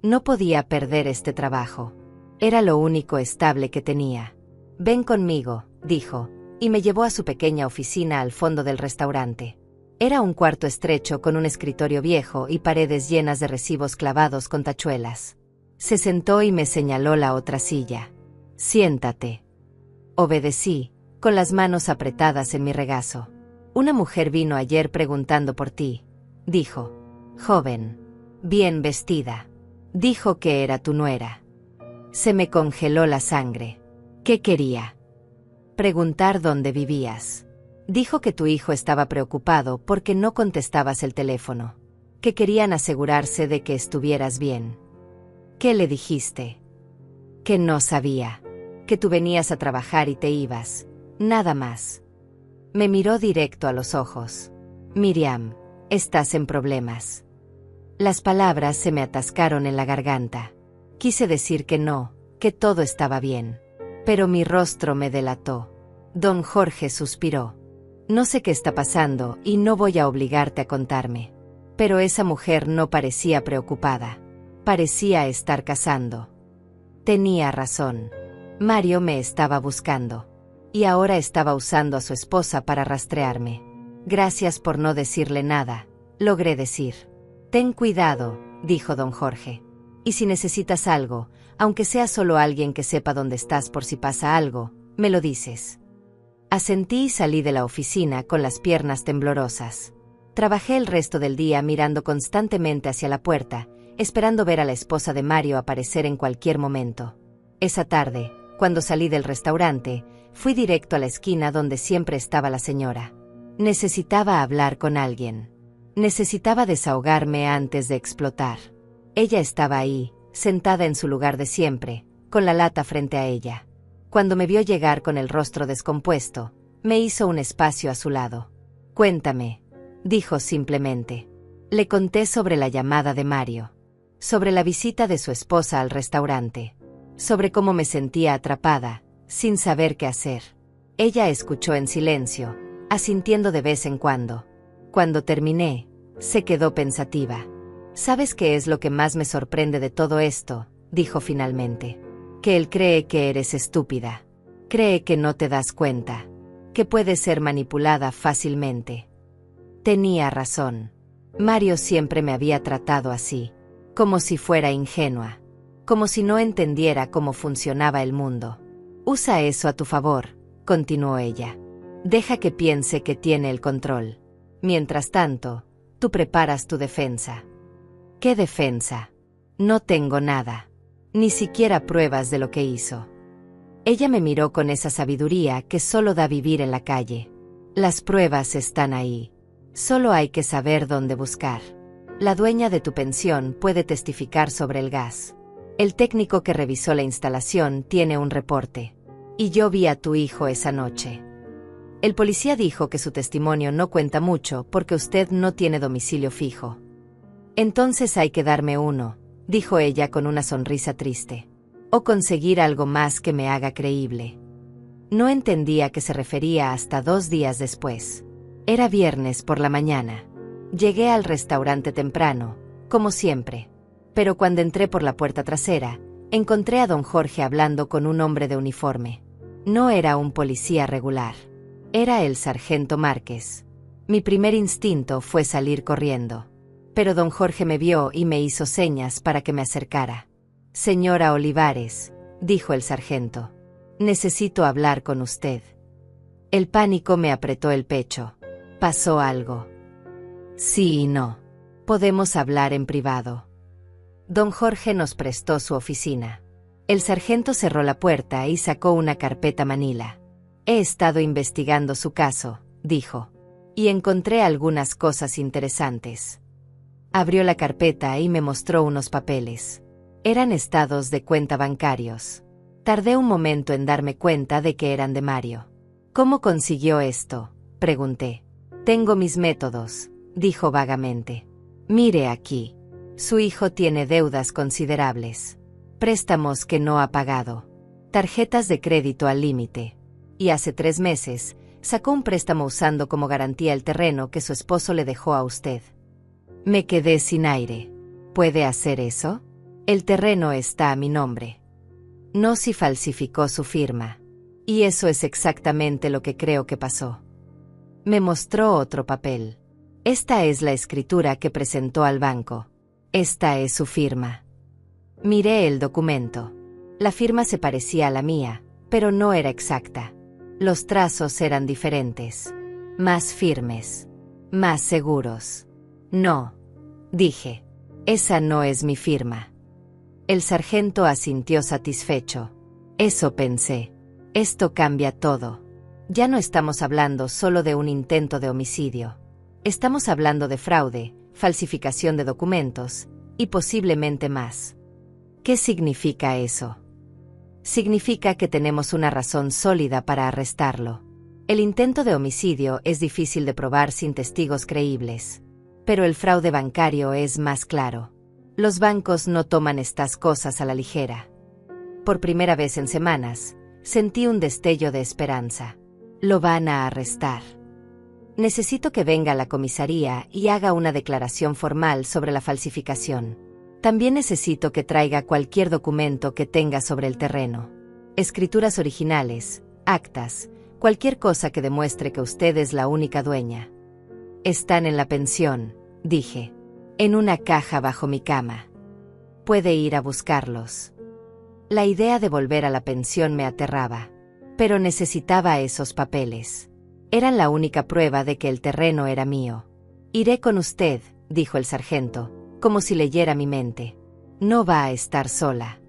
No podía perder este trabajo. Era lo único estable que tenía. «Ven conmigo», dijo, y me llevó a su pequeña oficina al fondo del restaurante. Era un cuarto estrecho con un escritorio viejo y paredes llenas de recibos clavados con tachuelas. Se sentó y me señaló la otra silla. «Siéntate». Obedecí, con las manos apretadas en mi regazo. «Una mujer vino ayer preguntando por ti», dijo. «Joven. Bien vestida. Dijo que era tu nuera». Se me congeló la sangre. ¿Qué quería? Preguntar dónde vivías. Dijo que tu hijo estaba preocupado porque no contestabas el teléfono. Que querían asegurarse de que estuvieras bien. ¿Qué le dijiste? Que no sabía. Que tú venías a trabajar y te ibas. Nada más. Me miró directo a los ojos. «Miriam, estás en problemas». Las palabras se me atascaron en la garganta. Quise decir que no, que todo estaba bien. Pero mi rostro me delató. Don Jorge suspiró. «No sé qué está pasando y no voy a obligarte a contarme». Pero esa mujer no parecía preocupada. Parecía estar cazando. Tenía razón. Mario me estaba buscando. Y ahora estaba usando a su esposa para rastrearme. «Gracias por no decirle nada», logré decir. «Ten cuidado», dijo don Jorge. «Y si necesitas algo, aunque sea solo alguien que sepa dónde estás por si pasa algo, me lo dices». Asentí y salí de la oficina con las piernas temblorosas. Trabajé el resto del día mirando constantemente hacia la puerta, esperando ver a la esposa de Mario aparecer en cualquier momento. Esa tarde, cuando salí del restaurante, fui directo a la esquina donde siempre estaba la señora. Necesitaba hablar con alguien. Necesitaba desahogarme antes de explotar. Ella estaba ahí, sentada en su lugar de siempre, con la lata frente a ella. Cuando me vio llegar con el rostro descompuesto, me hizo un espacio a su lado. «Cuéntame», dijo simplemente. Le conté sobre la llamada de Mario, sobre la visita de su esposa al restaurante, sobre cómo me sentía atrapada, sin saber qué hacer. Ella escuchó en silencio, asintiendo de vez en cuando. Cuando terminé, se quedó pensativa. «¿Sabes qué es lo que más me sorprende de todo esto?», dijo finalmente. «Que él cree que eres estúpida. Cree que no te das cuenta. Que puedes ser manipulada fácilmente». Tenía razón. Mario siempre me había tratado así, como si fuera ingenua, como si no entendiera cómo funcionaba el mundo. «Usa eso a tu favor», continuó ella. «Deja que piense que tiene el control. Mientras tanto, tú preparas tu defensa». «¿Qué defensa? No tengo nada. Ni siquiera pruebas de lo que hizo». Ella me miró con esa sabiduría que solo da vivir en la calle. «Las pruebas están ahí. Solo hay que saber dónde buscar. La dueña de tu pensión puede testificar sobre el gas. El técnico que revisó la instalación tiene un reporte. Y yo vi a tu hijo esa noche. El policía dijo que su testimonio no cuenta mucho porque usted no tiene domicilio fijo». «Entonces hay que darme uno», dijo ella con una sonrisa triste. «O conseguir algo más que me haga creíble». No entendía a qué se refería hasta 2 días después. Era viernes por la mañana. Llegué al restaurante temprano, como siempre. Pero cuando entré por la puerta trasera, encontré a don Jorge hablando con un hombre de uniforme. No era un policía regular. Era el sargento Márquez. Mi primer instinto fue salir corriendo. Pero don Jorge me vio y me hizo señas para que me acercara. «Señora Olivares», dijo el sargento. «Necesito hablar con usted». El pánico me apretó el pecho. ¿Pasó algo? Sí y no. Podemos hablar en privado. Don Jorge nos prestó su oficina. El sargento cerró la puerta y sacó una carpeta manila. «He estado investigando su caso», dijo. «Y encontré algunas cosas interesantes». Abrió la carpeta y me mostró unos papeles. Eran estados de cuenta bancarios. Tardé un momento en darme cuenta de que eran de Mario. ¿Cómo consiguió esto?, pregunté. Tengo mis métodos, dijo vagamente. Mire aquí. Su hijo tiene deudas considerables. Préstamos que no ha pagado. Tarjetas de crédito al límite. Y hace 3 meses, sacó un préstamo usando como garantía el terreno que su esposo le dejó a usted. Me quedé sin aire. ¿Puede hacer eso? El terreno está a mi nombre. No si falsificó su firma. Y eso es exactamente lo que creo que pasó. Me mostró otro papel. Esta es la escritura que presentó al banco. Esta es su firma. Miré el documento. La firma se parecía a la mía, pero no era exacta. Los trazos eran diferentes. Más firmes. Más seguros. No, dije. Esa no es mi firma. El sargento asintió satisfecho. Eso pensé. Esto cambia todo. Ya no estamos hablando solo de un intento de homicidio. Estamos hablando de fraude, falsificación de documentos, y posiblemente más. ¿Qué significa eso? Significa que tenemos una razón sólida para arrestarlo. El intento de homicidio es difícil de probar sin testigos creíbles. Pero el fraude bancario es más claro. Los bancos no toman estas cosas a la ligera. Por primera vez en semanas, sentí un destello de esperanza. Lo van a arrestar. Necesito que venga a la comisaría y haga una declaración formal sobre la falsificación. También necesito que traiga cualquier documento que tenga sobre el terreno. Escrituras originales, actas, cualquier cosa que demuestre que usted es la única dueña. Están en la pensión, dije. En una caja bajo mi cama. Puede ir a buscarlos. La idea de volver a la pensión me aterraba. Pero necesitaba esos papeles. Eran la única prueba de que el terreno era mío. Iré con usted, dijo el sargento, como si leyera mi mente. No va a estar sola.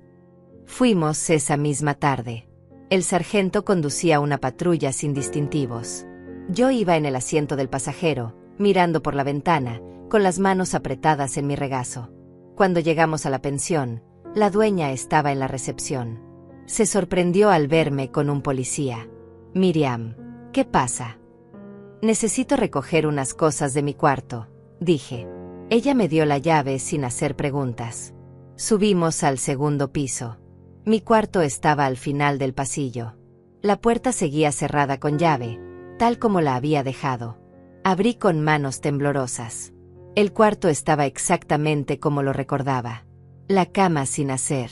Fuimos esa misma tarde. El sargento conducía una patrulla sin distintivos. Yo iba en el asiento del pasajero, mirando por la ventana, con las manos apretadas en mi regazo. Cuando llegamos a la pensión, la dueña estaba en la recepción. Se sorprendió al verme con un policía. Miriam, ¿qué pasa? Necesito recoger unas cosas de mi cuarto, dije. Ella me dio la llave sin hacer preguntas. Subimos al segundo piso. Mi cuarto estaba al final del pasillo. La puerta seguía cerrada con llave, tal como la había dejado. Abrí con manos temblorosas. El cuarto estaba exactamente como lo recordaba. La cama sin hacer.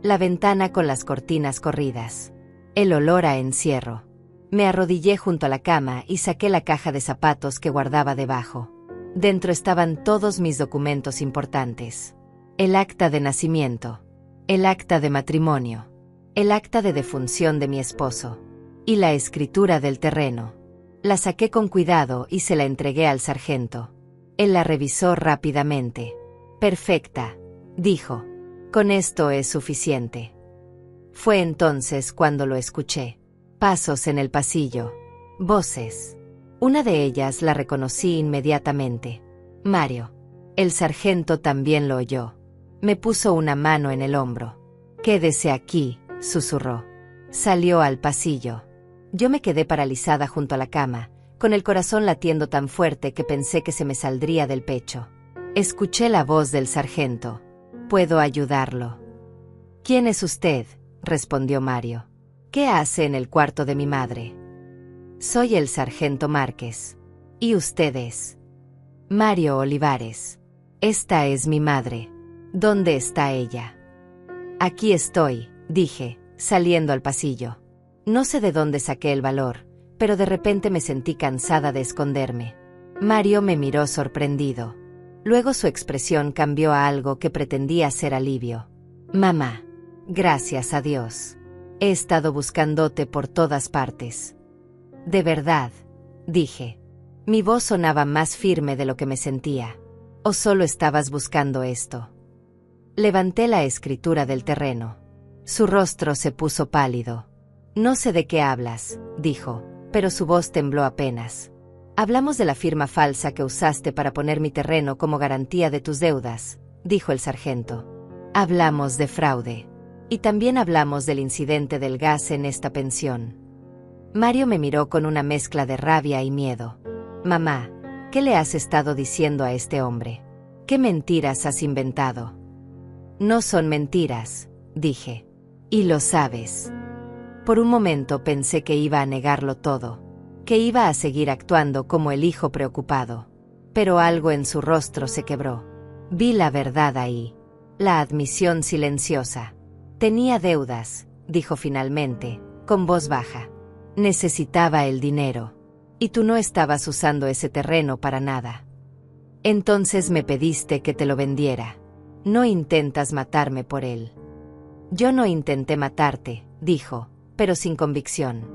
La ventana con las cortinas corridas. El olor a encierro. Me arrodillé junto a la cama y saqué la caja de zapatos que guardaba debajo. Dentro estaban todos mis documentos importantes. El acta de nacimiento. El acta de matrimonio. El acta de defunción de mi esposo. Y la escritura del terreno. La saqué con cuidado y se la entregué al sargento. Él la revisó rápidamente. Perfecta, dijo. Con esto es suficiente. Fue entonces cuando lo escuché. Pasos en el pasillo. Voces. Una de ellas la reconocí inmediatamente. Mario. El sargento también lo oyó. Me puso una mano en el hombro. Quédese aquí, susurró. Salió al pasillo. Yo me quedé paralizada junto a la cama, con el corazón latiendo tan fuerte que pensé que se me saldría del pecho. Escuché la voz del sargento. ¿Puedo ayudarlo? ¿Quién es usted?, respondió Mario. ¿Qué hace en el cuarto de mi madre? Soy el sargento Márquez. ¿Y usted es? Mario Olivares. Esta es mi madre. ¿Dónde está ella? Aquí estoy, dije, saliendo al pasillo. No sé de dónde saqué el valor, pero de repente me sentí cansada de esconderme. Mario me miró sorprendido. Luego su expresión cambió a algo que pretendía ser alivio. Mamá, gracias a Dios. He estado buscándote por todas partes. De verdad, dije. Mi voz sonaba más firme de lo que me sentía. ¿O solo estabas buscando esto? Levanté la escritura del terreno. Su rostro se puso pálido. No sé de qué hablas, dijo, pero su voz tembló apenas. Hablamos de la firma falsa que usaste para poner mi terreno como garantía de tus deudas, dijo el sargento. Hablamos de fraude. Y también hablamos del incidente del gas en esta pensión. Mario me miró con una mezcla de rabia y miedo. Mamá, ¿qué le has estado diciendo a este hombre? ¿Qué mentiras has inventado? No son mentiras, dije. Y lo sabes. Por un momento pensé que iba a negarlo todo, que iba a seguir actuando como el hijo preocupado. Pero algo en su rostro se quebró. Vi la verdad ahí. La admisión silenciosa. Tenía deudas, dijo finalmente, con voz baja. Necesitaba el dinero. Y tú no estabas usando ese terreno para nada. Entonces me pediste que te lo vendiera. No intentas matarme por él. Yo no intenté matarte, dijo, pero sin convicción.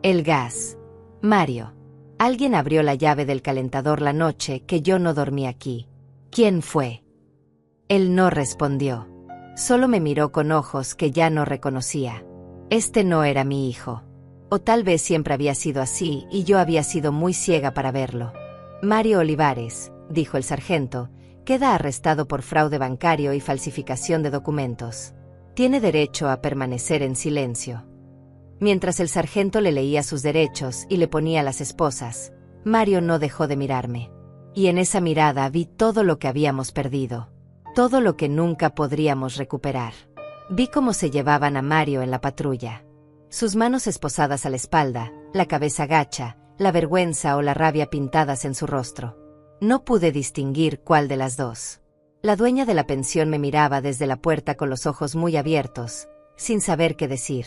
El gas. Mario. Alguien abrió la llave del calentador la noche que yo no dormí aquí. ¿Quién fue? Él no respondió. Solo me miró con ojos que ya no reconocía. Este no era mi hijo. O tal vez siempre había sido así y yo había sido muy ciega para verlo. Mario Olivares, dijo el sargento, queda arrestado por fraude bancario y falsificación de documentos. Tiene derecho a permanecer en silencio. Mientras el sargento le leía sus derechos y le ponía las esposas, Mario no dejó de mirarme. Y en esa mirada vi todo lo que habíamos perdido. Todo lo que nunca podríamos recuperar. Vi cómo se llevaban a Mario en la patrulla. Sus manos esposadas a la espalda, la cabeza gacha, la vergüenza o la rabia pintadas en su rostro. No pude distinguir cuál de las dos. La dueña de la pensión me miraba desde la puerta con los ojos muy abiertos, sin saber qué decir.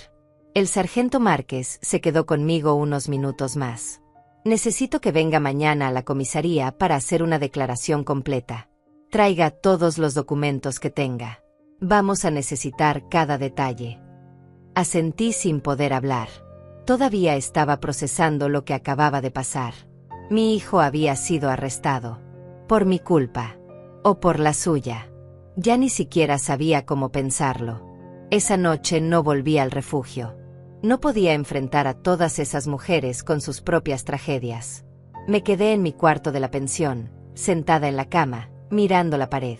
El sargento Márquez se quedó conmigo unos minutos más. Necesito que venga mañana a la comisaría para hacer una declaración completa. Traiga todos los documentos que tenga. Vamos a necesitar cada detalle. Asentí sin poder hablar. Todavía estaba procesando lo que acababa de pasar. Mi hijo había sido arrestado. Por mi culpa. O por la suya. Ya ni siquiera sabía cómo pensarlo. Esa noche no volví al refugio. No podía enfrentar a todas esas mujeres con sus propias tragedias. Me quedé en mi cuarto de la pensión, sentada en la cama, mirando la pared.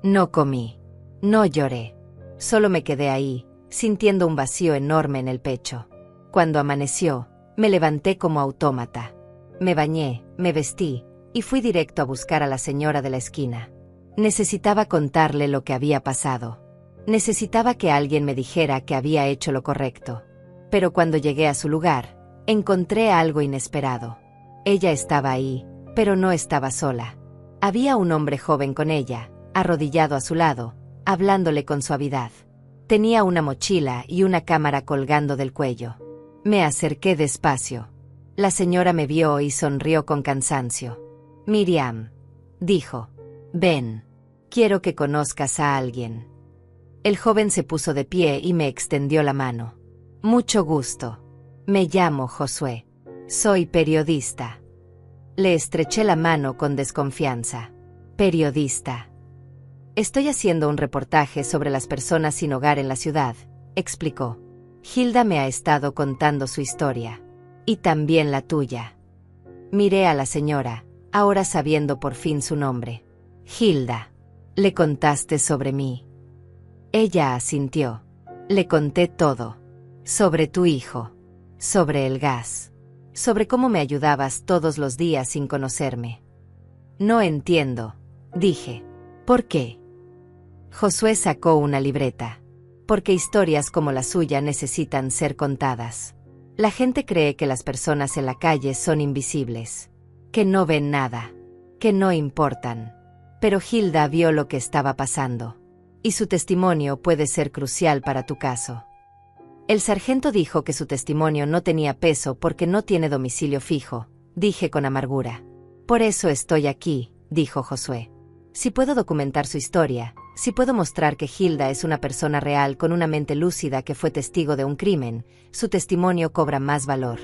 No comí. No lloré. Solo me quedé ahí, sintiendo un vacío enorme en el pecho. Cuando amaneció, me levanté como autómata. Me bañé, me vestí, y fui directo a buscar a la señora de la esquina. Necesitaba contarle lo que había pasado. Necesitaba que alguien me dijera que había hecho lo correcto. Pero cuando llegué a su lugar, encontré algo inesperado. Ella estaba ahí, pero no estaba sola. Había un hombre joven con ella, arrodillado a su lado, hablándole con suavidad. Tenía una mochila y una cámara colgando del cuello. Me acerqué despacio. La señora me vio y sonrió con cansancio. Miriam, dijo, ven. Quiero que conozcas a alguien. El joven se puso de pie y me extendió la mano. Mucho gusto. Me llamo Josué. Soy periodista. Le estreché la mano con desconfianza. Periodista. Estoy haciendo un reportaje sobre las personas sin hogar en la ciudad, explicó. Hilda me ha estado contando su historia. Y también la tuya. Miré a la señora, ahora sabiendo por fin su nombre. Hilda. ¿Le contaste sobre mí? Ella asintió. Le conté todo. Sobre tu hijo. Sobre el gas. Sobre cómo me ayudabas todos los días sin conocerme. No entiendo, dije. ¿Por qué? Josué sacó una libreta. Porque historias como la suya necesitan ser contadas. La gente cree que las personas en la calle son invisibles. Que no ven nada. Que no importan. Pero Hilda vio lo que estaba pasando. Y su testimonio puede ser crucial para tu caso. El sargento dijo que su testimonio no tenía peso porque no tiene domicilio fijo, dije con amargura. Por eso estoy aquí, dijo Josué. Si puedo documentar su historia, si puedo mostrar que Hilda es una persona real con una mente lúcida que fue testigo de un crimen, su testimonio cobra más valor.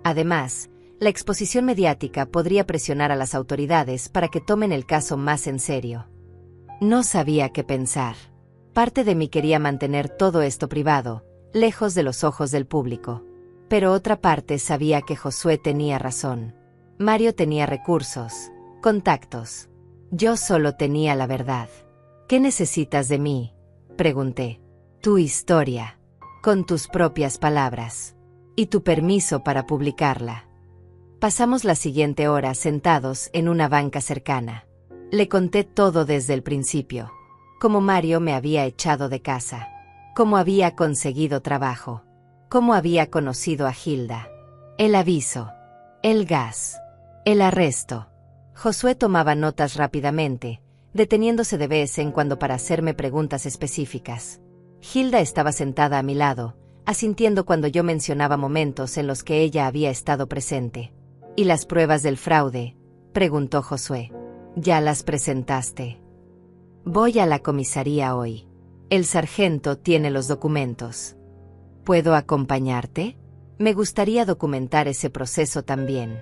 Además, la exposición mediática podría presionar a las autoridades para que tomen el caso más en serio. No sabía qué pensar. Parte de mí quería mantener todo esto privado, lejos de los ojos del público. Pero otra parte sabía que Josué tenía razón. Mario tenía recursos, contactos. Yo solo tenía la verdad. ¿Qué necesitas de mí?, pregunté. Tu historia, con tus propias palabras, y tu permiso para publicarla. Pasamos la siguiente hora sentados en una banca cercana. Le conté todo desde el principio. Cómo Mario me había echado de casa. Cómo había conseguido trabajo. Cómo había conocido a Hilda. El aviso. El gas. El arresto. Josué tomaba notas rápidamente, deteniéndose de vez en cuando para hacerme preguntas específicas. Hilda estaba sentada a mi lado, asintiendo cuando yo mencionaba momentos en los que ella había estado presente. ¿Y las pruebas del fraude?, preguntó Josué. ¿Ya las presentaste? Voy a la comisaría hoy. El sargento tiene los documentos. ¿Puedo acompañarte? Me gustaría documentar ese proceso también.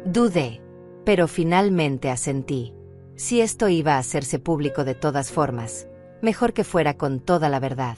Dudé, pero finalmente asentí. Si esto iba a hacerse público de todas formas, mejor que fuera con toda la verdad.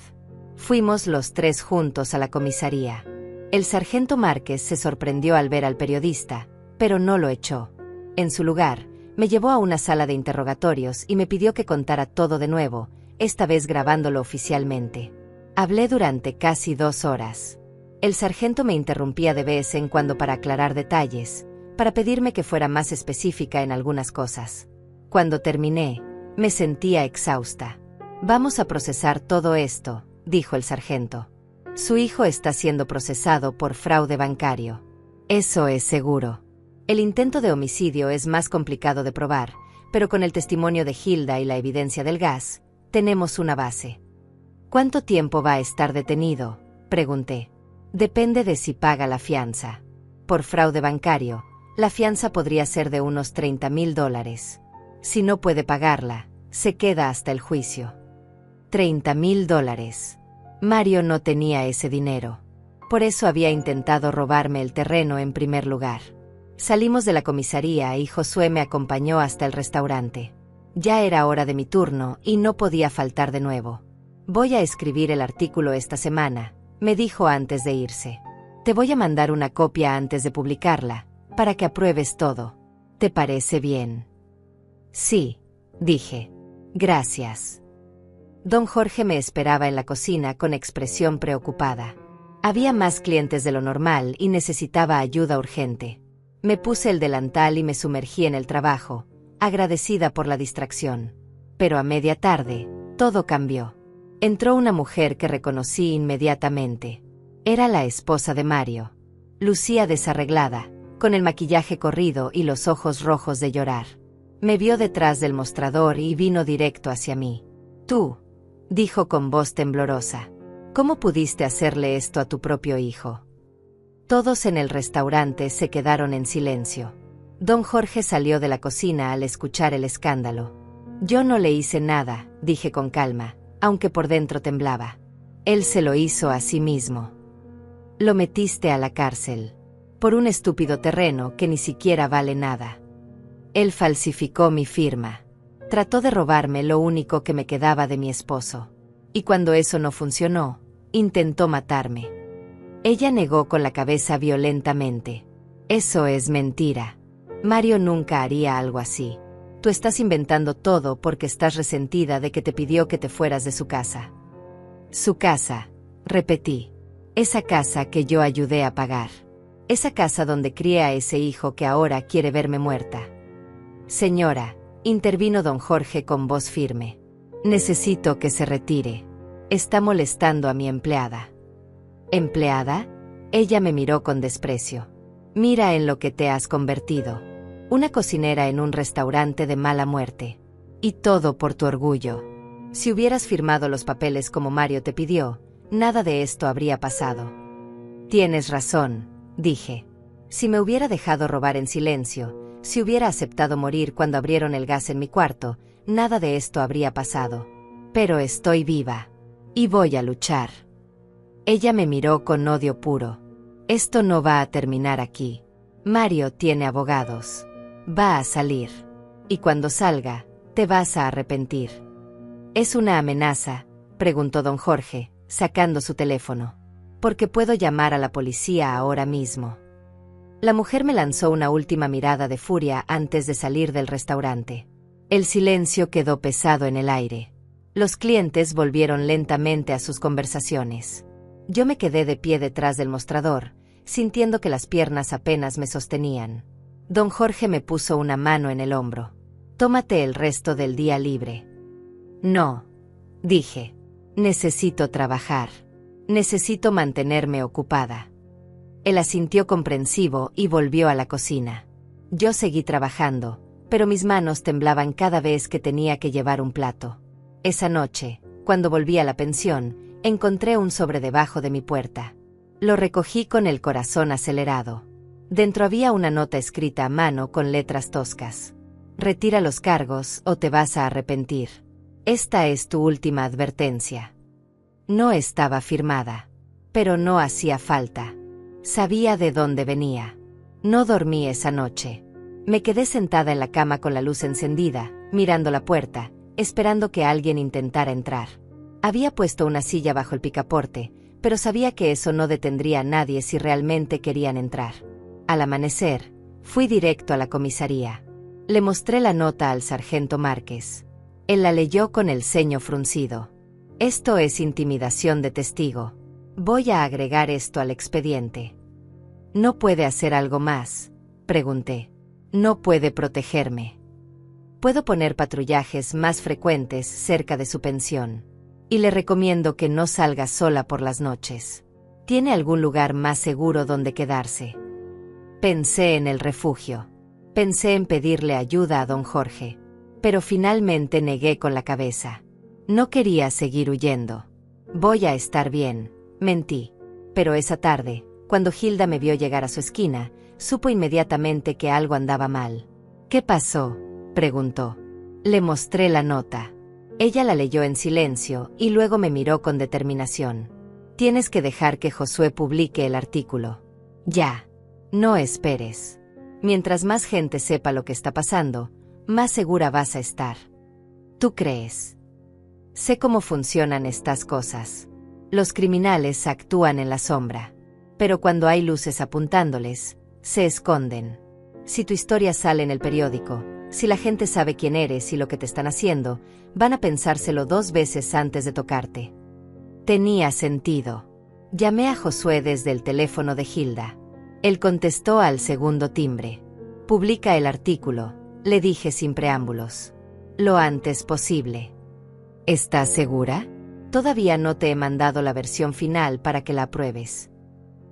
Fuimos los tres juntos a la comisaría. El sargento Márquez se sorprendió al ver al periodista, pero no lo echó. En su lugar, me llevó a una sala de interrogatorios y me pidió que contara todo de nuevo, esta vez grabándolo oficialmente. Hablé durante casi 2 horas. El sargento me interrumpía de vez en cuando para aclarar detalles, para pedirme que fuera más específica en algunas cosas. Cuando terminé, me sentía exhausta. Vamos a procesar todo esto, dijo el sargento. Su hijo está siendo procesado por fraude bancario. Eso es seguro. El intento de homicidio es más complicado de probar, pero con el testimonio de Hilda y la evidencia del gas, tenemos una base. ¿Cuánto tiempo va a estar detenido?, pregunté. Depende de si paga la fianza. Por fraude bancario, la fianza podría ser de unos $30,000. Si no puede pagarla, se queda hasta el juicio. $30,000. Mario no tenía ese dinero. Por eso había intentado robarme el terreno en primer lugar. Salimos de la comisaría y Josué me acompañó hasta el restaurante. Ya era hora de mi turno y no podía faltar de nuevo. Voy a escribir el artículo esta semana, me dijo antes de irse. Te voy a mandar una copia antes de publicarla, para que apruebes todo. ¿Te parece bien? Sí, dije. Gracias. Don Jorge me esperaba en la cocina con expresión preocupada. Había más clientes de lo normal y necesitaba ayuda urgente. Me puse el delantal y me sumergí en el trabajo, agradecida por la distracción. Pero a media tarde, todo cambió. Entró una mujer que reconocí inmediatamente. Era la esposa de Mario. Lucía desarreglada, con el maquillaje corrido y los ojos rojos de llorar. Me vio detrás del mostrador y vino directo hacia mí. Tú, dijo con voz temblorosa, ¿cómo pudiste hacerle esto a tu propio hijo? Todos en el restaurante se quedaron en silencio. Don Jorge salió de la cocina al escuchar el escándalo. Yo no le hice nada, dije con calma, aunque por dentro temblaba. Él se lo hizo a sí mismo. Lo metiste a la cárcel. Por un estúpido terreno que ni siquiera vale nada. Él falsificó mi firma. Trató de robarme lo único que me quedaba de mi esposo. Y cuando eso no funcionó, intentó matarme. Ella negó con la cabeza violentamente. Eso es mentira. Mario nunca haría algo así. Tú estás inventando todo porque estás resentida de que te pidió que te fueras de su casa. Su casa, repetí. Esa casa que yo ayudé a pagar. Esa casa donde crié a ese hijo que ahora quiere verme muerta. Señora, intervino don Jorge con voz firme. Necesito que se retire. Está molestando a mi empleada. ¿Empleada? Ella me miró con desprecio. Mira en lo que te has convertido. Una cocinera en un restaurante de mala muerte. Y todo por tu orgullo. Si hubieras firmado los papeles como Mario te pidió, nada de esto habría pasado. Tienes razón, dije. Si me hubiera dejado robar en silencio, si hubiera aceptado morir cuando abrieron el gas en mi cuarto, nada de esto habría pasado. Pero estoy viva. Y voy a luchar. Ella me miró con odio puro. Esto no va a terminar aquí. Mario tiene abogados. Va a salir. Y cuando salga, te vas a arrepentir. ¿Es una amenaza?, preguntó don Jorge, sacando su teléfono. Porque puedo llamar a la policía ahora mismo. La mujer me lanzó una última mirada de furia antes de salir del restaurante. El silencio quedó pesado en el aire. Los clientes volvieron lentamente a sus conversaciones. Yo me quedé de pie detrás del mostrador, sintiendo que las piernas apenas me sostenían. Don Jorge me puso una mano en el hombro. «Tómate el resto del día libre». «No», dije. «Necesito trabajar. Necesito mantenerme ocupada». Él asintió comprensivo y volvió a la cocina. Yo seguí trabajando, pero mis manos temblaban cada vez que tenía que llevar un plato. Esa noche, cuando volví a la pensión, encontré un sobre debajo de mi puerta. Lo recogí con el corazón acelerado. Dentro había una nota escrita a mano con letras toscas. «Retira los cargos o te vas a arrepentir. Esta es tu última advertencia». No estaba firmada, pero no hacía falta. Sabía de dónde venía. No dormí esa noche. Me quedé sentada en la cama con la luz encendida, mirando la puerta, esperando que alguien intentara entrar. Había puesto una silla bajo el picaporte, pero sabía que eso no detendría a nadie si realmente querían entrar. Al amanecer, fui directo a la comisaría. Le mostré la nota al sargento Márquez. Él la leyó con el ceño fruncido. «Esto es intimidación de testigo. Voy a agregar esto al expediente». «¿No puede hacer algo más?», pregunté. «No puede protegerme. Puedo poner patrullajes más frecuentes cerca de su pensión. Y le recomiendo que no salga sola por las noches. ¿Tiene algún lugar más seguro donde quedarse?». Pensé en el refugio. Pensé en pedirle ayuda a don Jorge. Pero finalmente negué con la cabeza. No quería seguir huyendo. «Voy a estar bien», mentí. Pero esa tarde, cuando Hilda me vio llegar a su esquina, supo inmediatamente que algo andaba mal. «¿Qué pasó?», preguntó. Le mostré la nota. Ella la leyó en silencio y luego me miró con determinación. «Tienes que dejar que Josué publique el artículo. Ya. No esperes. Mientras más gente sepa lo que está pasando, más segura vas a estar». «¿Tú crees?». «Sé cómo funcionan estas cosas. Los criminales actúan en la sombra. Pero cuando hay luces apuntándoles, se esconden. Si tu historia sale en el periódico, si la gente sabe quién eres y lo que te están haciendo, van a pensárselo 2 veces antes de tocarte». Tenía sentido. Llamé a Josué desde el teléfono de Hilda. Él contestó al segundo timbre. «Publica el artículo», le dije sin preámbulos. «Lo antes posible». «¿Estás segura? Todavía no te he mandado la versión final para que la apruebes».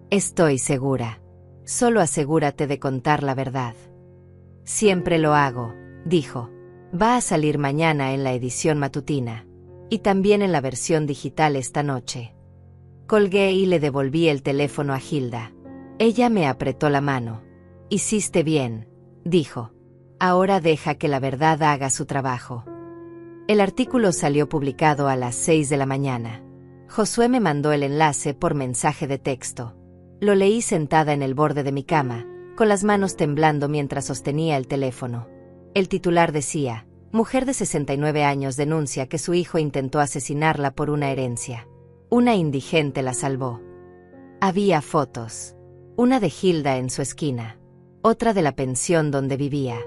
«Estoy segura. Solo asegúrate de contar la verdad». «Siempre lo hago», dijo. «Va a salir mañana en la edición matutina. Y también en la versión digital esta noche». Colgué y le devolví el teléfono a Hilda. Ella me apretó la mano. «Hiciste bien», dijo. «Ahora deja que la verdad haga su trabajo». El artículo salió publicado a las 6 de la mañana. Josué me mandó el enlace por mensaje de texto. Lo leí sentada en el borde de mi cama, con las manos temblando mientras sostenía el teléfono. El titular decía: «Mujer de 69 años denuncia que su hijo intentó asesinarla por una herencia. Una indigente la salvó». Había fotos. Una de Hilda en su esquina, otra de la pensión donde vivía,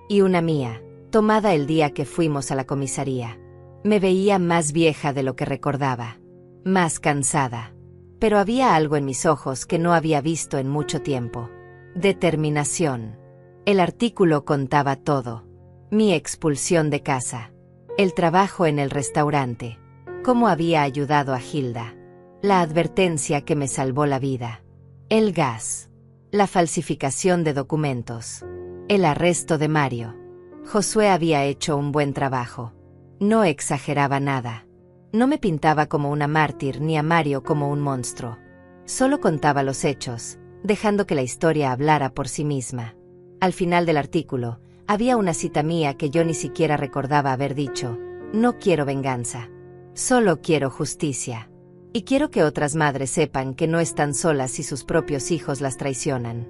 y una mía, tomada el día que fuimos a la comisaría. Me veía más vieja de lo que recordaba, más cansada. Pero había algo en mis ojos que no había visto en mucho tiempo. Determinación. El artículo contaba todo. Mi expulsión de casa. El trabajo en el restaurante. Cómo había ayudado a Hilda. La advertencia que me salvó la vida. El gas. La falsificación de documentos. El arresto de Mario. Josué había hecho un buen trabajo. No exageraba nada. No me pintaba como una mártir ni a Mario como un monstruo. Solo contaba los hechos, dejando que la historia hablara por sí misma. Al final del artículo, había una cita mía que yo ni siquiera recordaba haber dicho: «No quiero venganza. Solo quiero justicia. Y quiero que otras madres sepan que no están solas si sus propios hijos las traicionan».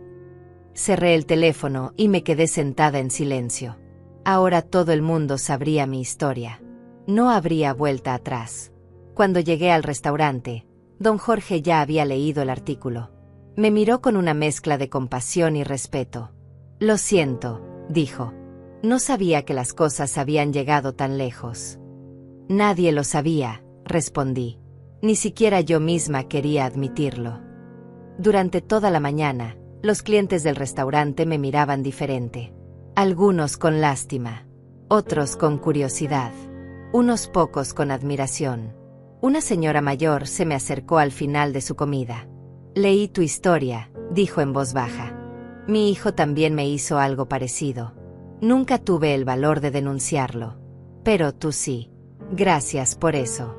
Cerré el teléfono y me quedé sentada en silencio. Ahora todo el mundo sabría mi historia. No habría vuelta atrás. Cuando llegué al restaurante, don Jorge ya había leído el artículo. Me miró con una mezcla de compasión y respeto. Lo siento, dijo. No sabía que las cosas habían llegado tan lejos. Nadie lo sabía, respondí. Ni siquiera yo misma quería admitirlo. Durante toda la mañana, los clientes del restaurante me miraban diferente. Algunos con lástima, otros con curiosidad, unos pocos con admiración. Una señora mayor se me acercó al final de su comida. Leí tu historia, dijo en voz baja. Mi hijo también me hizo algo parecido. Nunca tuve el valor de denunciarlo. Pero tú sí. Gracias por eso.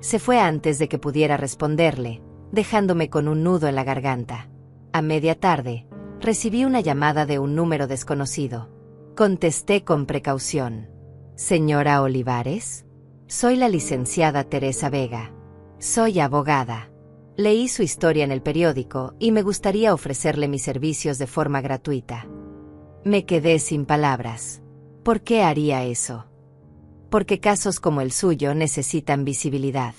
Se fue antes de que pudiera responderle, dejándome con un nudo en la garganta. A media tarde, recibí una llamada de un número desconocido. Contesté con precaución. ¿Señora Olivares? Soy la licenciada Teresa Vega. Soy abogada. Leí su historia en el periódico y me gustaría ofrecerle mis servicios de forma gratuita. Me quedé sin palabras. ¿Por qué haría eso? Porque casos como el suyo necesitan visibilidad.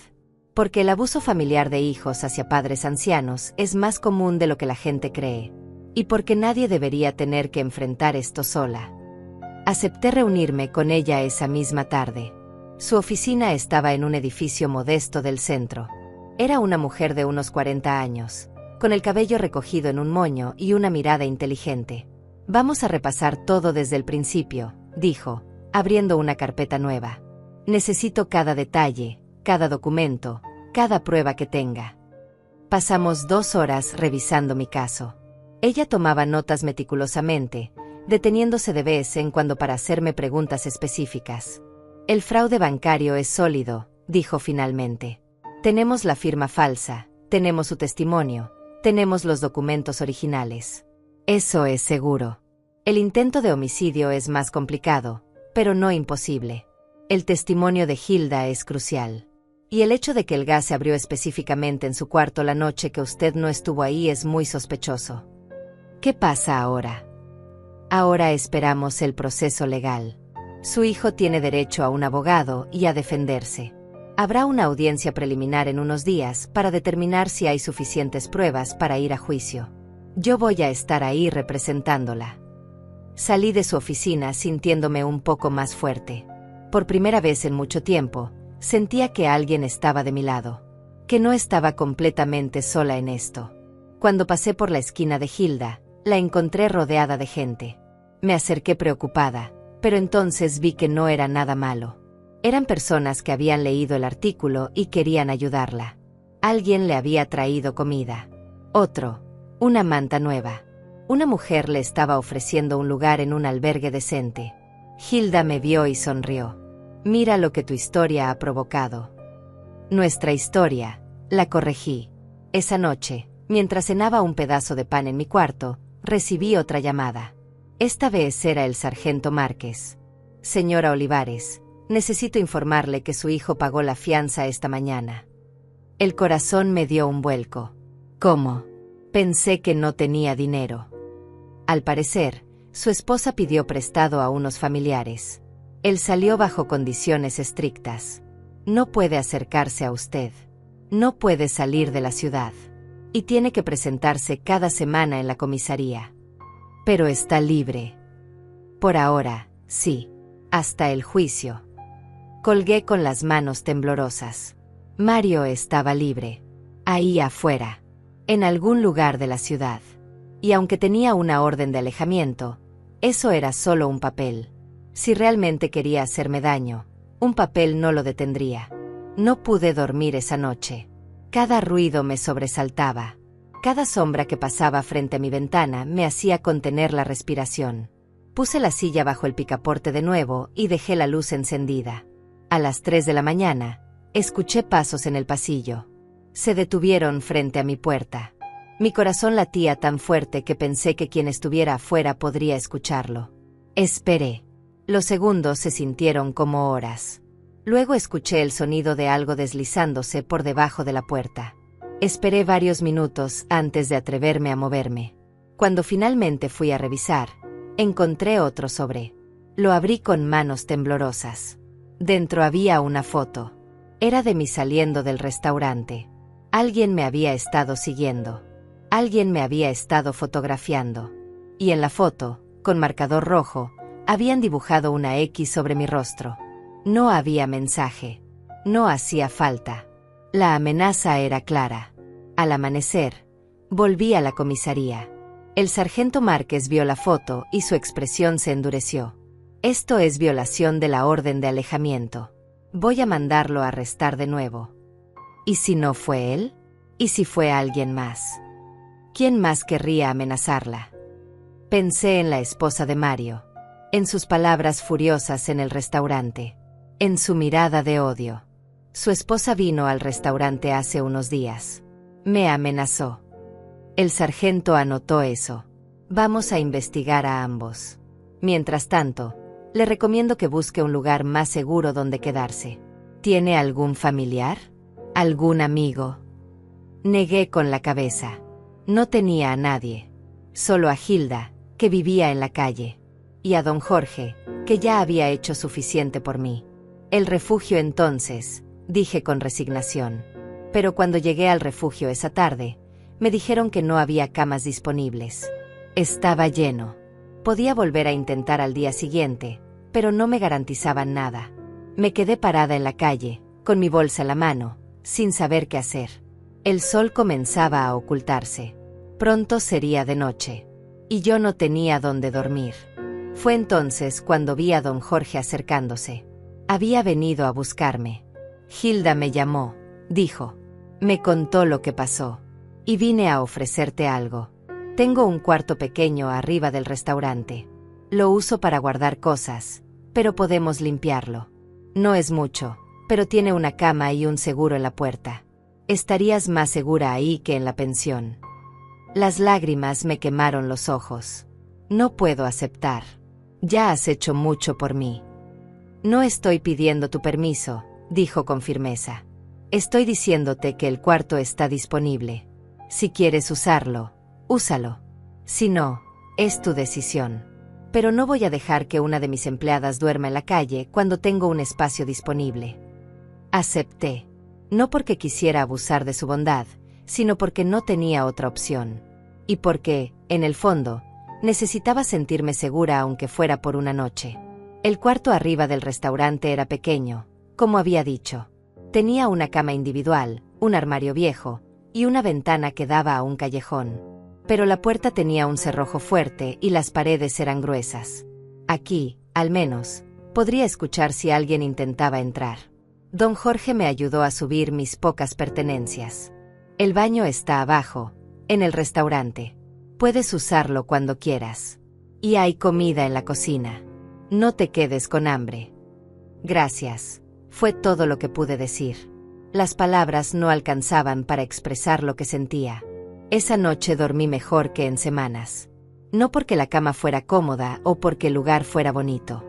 Porque el abuso familiar de hijos hacia padres ancianos es más común de lo que la gente cree. Y porque nadie debería tener que enfrentar esto sola. Acepté reunirme con ella esa misma tarde. Su oficina estaba en un edificio modesto del centro. Era una mujer de unos 40 años, con el cabello recogido en un moño y una mirada inteligente. Vamos a repasar todo desde el principio, dijo, abriendo una carpeta nueva. Necesito cada detalle, cada documento, cada prueba que tenga. Pasamos 2 horas revisando mi caso. Ella tomaba notas meticulosamente, deteniéndose de vez en cuando para hacerme preguntas específicas. El fraude bancario es sólido, dijo finalmente. Tenemos la firma falsa, tenemos su testimonio, tenemos los documentos originales. Eso es seguro. El intento de homicidio es más complicado, pero no imposible. El testimonio de Hilda es crucial. Y el hecho de que el gas se abrió específicamente en su cuarto la noche que usted no estuvo ahí es muy sospechoso. ¿Qué pasa ahora? Ahora esperamos el proceso legal. Su hijo tiene derecho a un abogado y a defenderse. Habrá una audiencia preliminar en unos días para determinar si hay suficientes pruebas para ir a juicio. Yo voy a estar ahí representándola. Salí de su oficina sintiéndome un poco más fuerte. Por primera vez en mucho tiempo, sentía que alguien estaba de mi lado. Que no estaba completamente sola en esto. Cuando pasé por la esquina de Hilda, la encontré rodeada de gente. Me acerqué preocupada, pero entonces vi que no era nada malo. Eran personas que habían leído el artículo y querían ayudarla. Alguien le había traído comida. Otro, una manta nueva. Una mujer le estaba ofreciendo un lugar en un albergue decente. Hilda me vio y sonrió. Mira lo que tu historia ha provocado. Nuestra historia, la corregí. Esa noche, mientras cenaba un pedazo de pan en mi cuarto, recibí otra llamada. Esta vez era el sargento Márquez. Señora Olivares, necesito informarle que su hijo pagó la fianza esta mañana. El corazón me dio un vuelco. ¿Cómo? Pensé que no tenía dinero. Al parecer, su esposa pidió prestado a unos familiares. Él salió bajo condiciones estrictas. No puede acercarse a usted. No puede salir de la ciudad. Y tiene que presentarse cada semana en la comisaría. Pero está libre. Por ahora, sí. Hasta el juicio. Colgué con las manos temblorosas. Mario estaba libre. Ahí afuera. En algún lugar de la ciudad. Y aunque tenía una orden de alejamiento, eso era solo un papel. Si realmente quería hacerme daño, un papel no lo detendría. No pude dormir esa noche. Cada ruido me sobresaltaba. Cada sombra que pasaba frente a mi ventana me hacía contener la respiración. Puse la silla bajo el picaporte de nuevo y dejé la luz encendida. A las 3 de la mañana, escuché pasos en el pasillo. Se detuvieron frente a mi puerta. Mi corazón latía tan fuerte que pensé que quien estuviera afuera podría escucharlo. Esperé. Los segundos se sintieron como horas. Luego escuché el sonido de algo deslizándose por debajo de la puerta. Esperé varios minutos antes de atreverme a moverme. Cuando finalmente fui a revisar, encontré otro sobre. Lo abrí con manos temblorosas. Dentro había una foto. Era de mí saliendo del restaurante. Alguien me había estado siguiendo. Alguien me había estado fotografiando. Y en la foto, con marcador rojo, habían dibujado una X sobre mi rostro. No había mensaje. No hacía falta. La amenaza era clara. Al amanecer, volví a la comisaría. El sargento Márquez vio la foto y su expresión se endureció. Esto es violación de la orden de alejamiento. Voy a mandarlo a arrestar de nuevo. ¿Y si no fue él? ¿Y si fue alguien más? ¿Quién más querría amenazarla? Pensé en la esposa de Mario, en sus palabras furiosas en el restaurante, en su mirada de odio. Su esposa vino al restaurante hace unos días. Me amenazó. El sargento anotó eso. Vamos a investigar a ambos. Mientras tanto, le recomiendo que busque un lugar más seguro donde quedarse. ¿Tiene algún familiar? ¿Algún amigo? Negué con la cabeza. No tenía a nadie. Solo a Hilda, que vivía en la calle. Y a don Jorge, que ya había hecho suficiente por mí. El refugio entonces, dije con resignación. Pero cuando llegué al refugio esa tarde, me dijeron que no había camas disponibles. Estaba lleno. Podía volver a intentar al día siguiente, pero no me garantizaban nada. Me quedé parada en la calle, con mi bolsa en la mano, sin saber qué hacer. El sol comenzaba a ocultarse. Pronto sería de noche. Y yo no tenía dónde dormir. Fue entonces cuando vi a don Jorge acercándose. Había venido a buscarme. Hilda me llamó, dijo. Me contó lo que pasó. Y vine a ofrecerte algo. Tengo un cuarto pequeño arriba del restaurante. Lo uso para guardar cosas, pero podemos limpiarlo. No es mucho, pero tiene una cama y un seguro en la puerta. Estarías más segura ahí que en la pensión. Las lágrimas me quemaron los ojos. No puedo aceptar. Ya has hecho mucho por mí. No estoy pidiendo tu permiso, dijo con firmeza. Estoy diciéndote que el cuarto está disponible. Si quieres usarlo, úsalo. Si no, es tu decisión. Pero no voy a dejar que una de mis empleadas duerma en la calle cuando tengo un espacio disponible. Acepté. No porque quisiera abusar de su bondad, sino porque no tenía otra opción. Y porque, en el fondo, necesitaba sentirme segura aunque fuera por una noche. El cuarto arriba del restaurante era pequeño, como había dicho. Tenía una cama individual, un armario viejo, y una ventana que daba a un callejón. Pero la puerta tenía un cerrojo fuerte y las paredes eran gruesas. Aquí, al menos, podría escuchar si alguien intentaba entrar. Don Jorge me ayudó a subir mis pocas pertenencias. El baño está abajo, en el restaurante. Puedes usarlo cuando quieras. Y hay comida en la cocina. No te quedes con hambre. Gracias. Fue todo lo que pude decir. Las palabras no alcanzaban para expresar lo que sentía. Esa noche dormí mejor que en semanas. No porque la cama fuera cómoda o porque el lugar fuera bonito,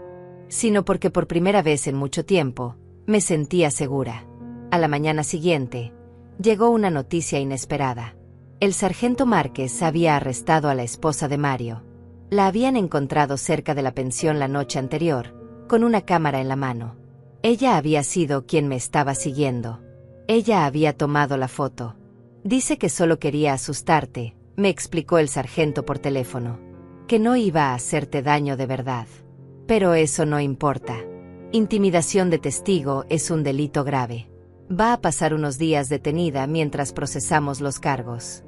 sino porque por primera vez en mucho tiempo, me sentía segura. A la mañana siguiente, llegó una noticia inesperada. El sargento Márquez había arrestado a la esposa de Mario. La habían encontrado cerca de la pensión la noche anterior, con una cámara en la mano. Ella había sido quien me estaba siguiendo. Ella había tomado la foto. Dice que solo quería asustarte, me explicó el sargento por teléfono. Que no iba a hacerte daño de verdad. Pero eso no importa. Intimidación de testigo es un delito grave. Va a pasar unos días detenida mientras procesamos los cargos.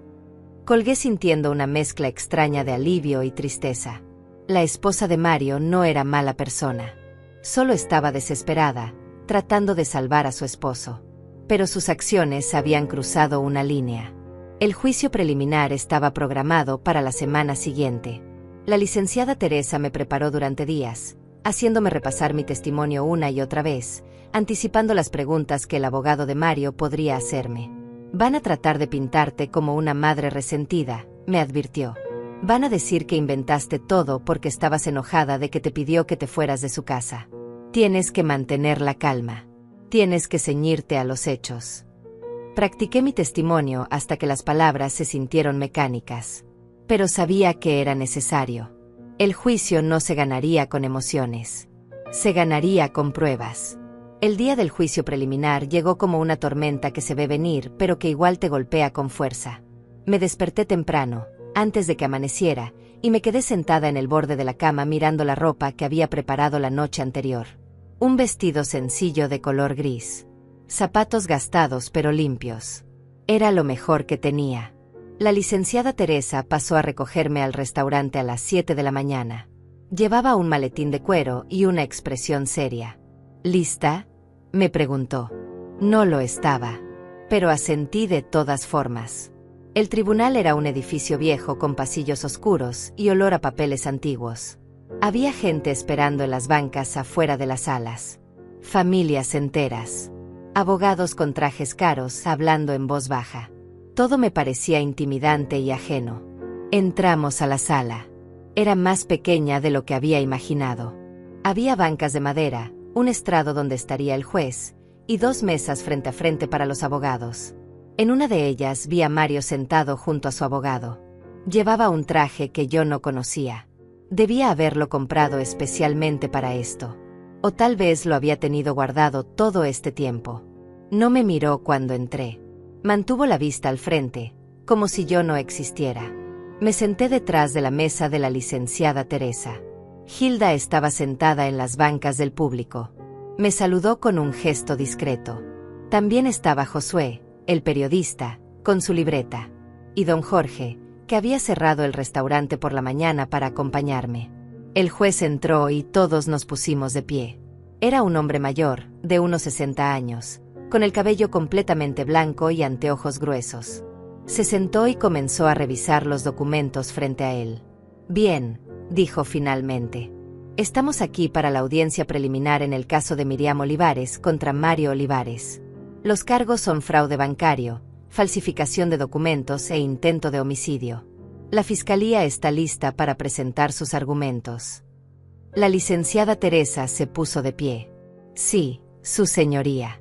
Colgué sintiendo una mezcla extraña de alivio y tristeza. La esposa de Mario no era mala persona. Solo estaba desesperada, tratando de salvar a su esposo. Pero sus acciones habían cruzado una línea. El juicio preliminar estaba programado para la semana siguiente. La licenciada Teresa me preparó durante días, haciéndome repasar mi testimonio una y otra vez, anticipando las preguntas que el abogado de Mario podría hacerme. Van a tratar de pintarte como una madre resentida, me advirtió. Van a decir que inventaste todo porque estabas enojada de que te pidió que te fueras de su casa. Tienes que mantener la calma. Tienes que ceñirte a los hechos. Practiqué mi testimonio hasta que las palabras se sintieron mecánicas. Pero sabía que era necesario. El juicio no se ganaría con emociones. Se ganaría con pruebas. El día del juicio preliminar llegó como una tormenta que se ve venir, pero que igual te golpea con fuerza. Me desperté temprano, antes de que amaneciera, y me quedé sentada en el borde de la cama mirando la ropa que había preparado la noche anterior. Un vestido sencillo de color gris. Zapatos gastados pero limpios. Era lo mejor que tenía. La licenciada Teresa pasó a recogerme al restaurante a las 7 de la mañana. Llevaba un maletín de cuero y una expresión seria. ¿Lista?, me preguntó. No lo estaba, pero asentí de todas formas. El tribunal era un edificio viejo con pasillos oscuros y olor a papeles antiguos. Había gente esperando en las bancas afuera de las salas. Familias enteras. Abogados con trajes caros hablando en voz baja. Todo me parecía intimidante y ajeno. Entramos a la sala. Era más pequeña de lo que había imaginado. Había bancas de madera, un estrado donde estaría el juez, y 2 mesas frente a frente para los abogados. En una de ellas vi a Mario sentado junto a su abogado. Llevaba un traje que yo no conocía. Debía haberlo comprado especialmente para esto. O tal vez lo había tenido guardado todo este tiempo. No me miró cuando entré. Mantuvo la vista al frente, como si yo no existiera. Me senté detrás de la mesa de la licenciada Teresa. Hilda estaba sentada en las bancas del público. Me saludó con un gesto discreto. También estaba Josué, el periodista, con su libreta. Y don Jorge, que había cerrado el restaurante por la mañana para acompañarme. El juez entró y todos nos pusimos de pie. Era un hombre mayor, de unos 60 años, con el cabello completamente blanco y anteojos gruesos. Se sentó y comenzó a revisar los documentos frente a él. Bien, dijo finalmente. Estamos aquí para la audiencia preliminar en el caso de Miriam Olivares contra Mario Olivares. Los cargos son fraude bancario, falsificación de documentos e intento de homicidio. La fiscalía está lista para presentar sus argumentos. La licenciada Teresa se puso de pie. Sí, su señoría.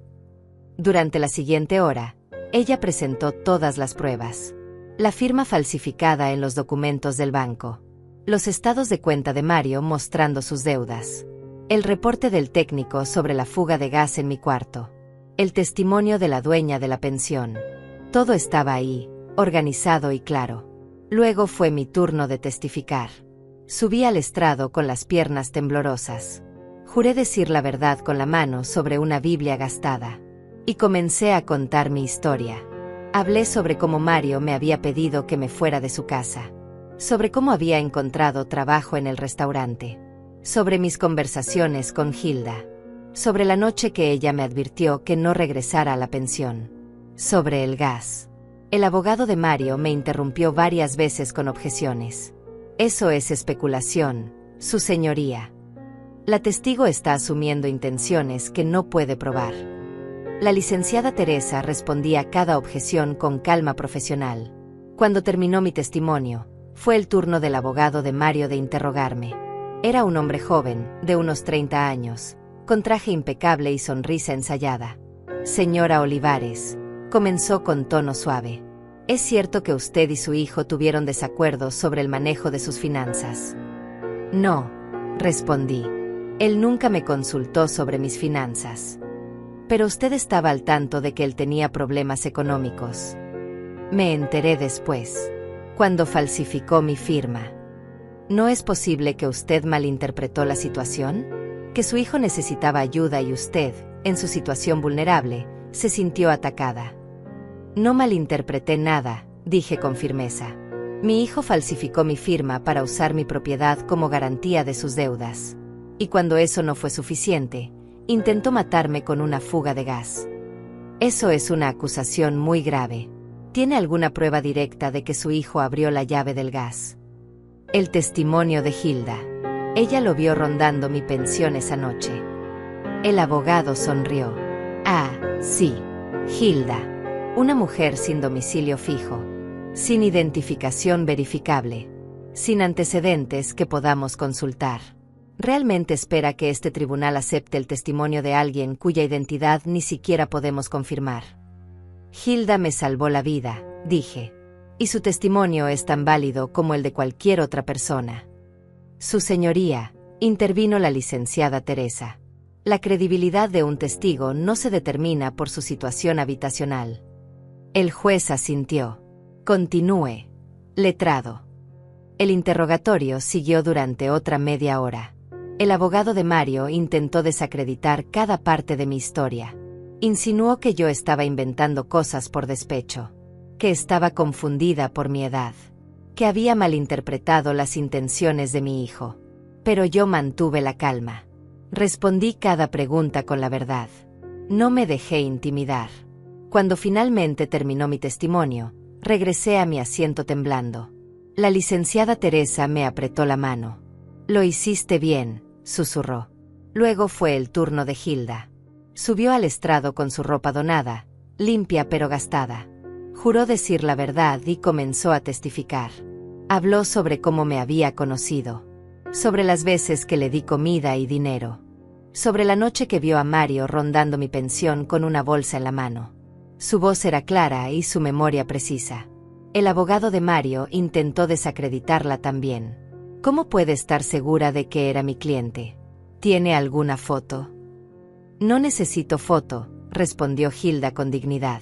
Durante la siguiente hora, ella presentó todas las pruebas. La firma falsificada en los documentos del banco. Los estados de cuenta de Mario mostrando sus deudas. El reporte del técnico sobre la fuga de gas en mi cuarto. El testimonio de la dueña de la pensión. Todo estaba ahí, organizado y claro. Luego fue mi turno de testificar. Subí al estrado con las piernas temblorosas. Juré decir la verdad con la mano sobre una Biblia gastada. Y comencé a contar mi historia. Hablé sobre cómo Mario me había pedido que me fuera de su casa. Sobre cómo había encontrado trabajo en el restaurante. Sobre mis conversaciones con Hilda. Sobre la noche que ella me advirtió que no regresara a la pensión. Sobre el gas. El abogado de Mario me interrumpió varias veces con objeciones. Eso es especulación, su señoría. La testigo está asumiendo intenciones que no puede probar. La licenciada Teresa respondía a cada objeción con calma profesional. Cuando terminó mi testimonio, fue el turno del abogado de Mario de interrogarme. Era un hombre joven, de unos 30 años, con traje impecable y sonrisa ensayada. Señora Olivares, comenzó con tono suave. ¿Es cierto que usted y su hijo tuvieron desacuerdos sobre el manejo de sus finanzas? No, respondí. Él nunca me consultó sobre mis finanzas. Pero usted estaba al tanto de que él tenía problemas económicos. Me enteré después, cuando falsificó mi firma. ¿No es posible que usted malinterpretó la situación? ¿Que su hijo necesitaba ayuda y usted, en su situación vulnerable, se sintió atacada? No malinterpreté nada, dije con firmeza. Mi hijo falsificó mi firma para usar mi propiedad como garantía de sus deudas. Y cuando eso no fue suficiente, intentó matarme con una fuga de gas. Eso es una acusación muy grave. ¿Tiene alguna prueba directa de que su hijo abrió la llave del gas? El testimonio de Hilda. Ella lo vio rondando mi pensión esa noche. El abogado sonrió. Ah, sí. Hilda. Una mujer sin domicilio fijo. Sin identificación verificable. Sin antecedentes que podamos consultar. ¿Realmente espera que este tribunal acepte el testimonio de alguien cuya identidad ni siquiera podemos confirmar? Hilda me salvó la vida, dije. Y su testimonio es tan válido como el de cualquier otra persona. Su señoría, intervino la licenciada Teresa. La credibilidad de un testigo no se determina por su situación habitacional. El juez asintió. Continúe. Letrado. El interrogatorio siguió durante otra media hora. El abogado de Mario intentó desacreditar cada parte de mi historia. Insinuó que yo estaba inventando cosas por despecho, que estaba confundida por mi edad, que había malinterpretado las intenciones de mi hijo. Pero yo mantuve la calma. Respondí cada pregunta con la verdad. No me dejé intimidar. Cuando finalmente terminó mi testimonio, regresé a mi asiento temblando. La licenciada Teresa me apretó la mano. «Lo hiciste bien», susurró. Luego fue el turno de Hilda. Subió al estrado con su ropa donada, limpia pero gastada. Juró decir la verdad y comenzó a testificar. Habló sobre cómo me había conocido, sobre las veces que le di comida y dinero, sobre la noche que vio a Mario rondando mi pensión con una bolsa en la mano. Su voz era clara y su memoria precisa. El abogado de Mario intentó desacreditarla también. ¿Cómo puede estar segura de que era mi cliente? ¿Tiene alguna foto? No necesito foto, respondió Hilda con dignidad.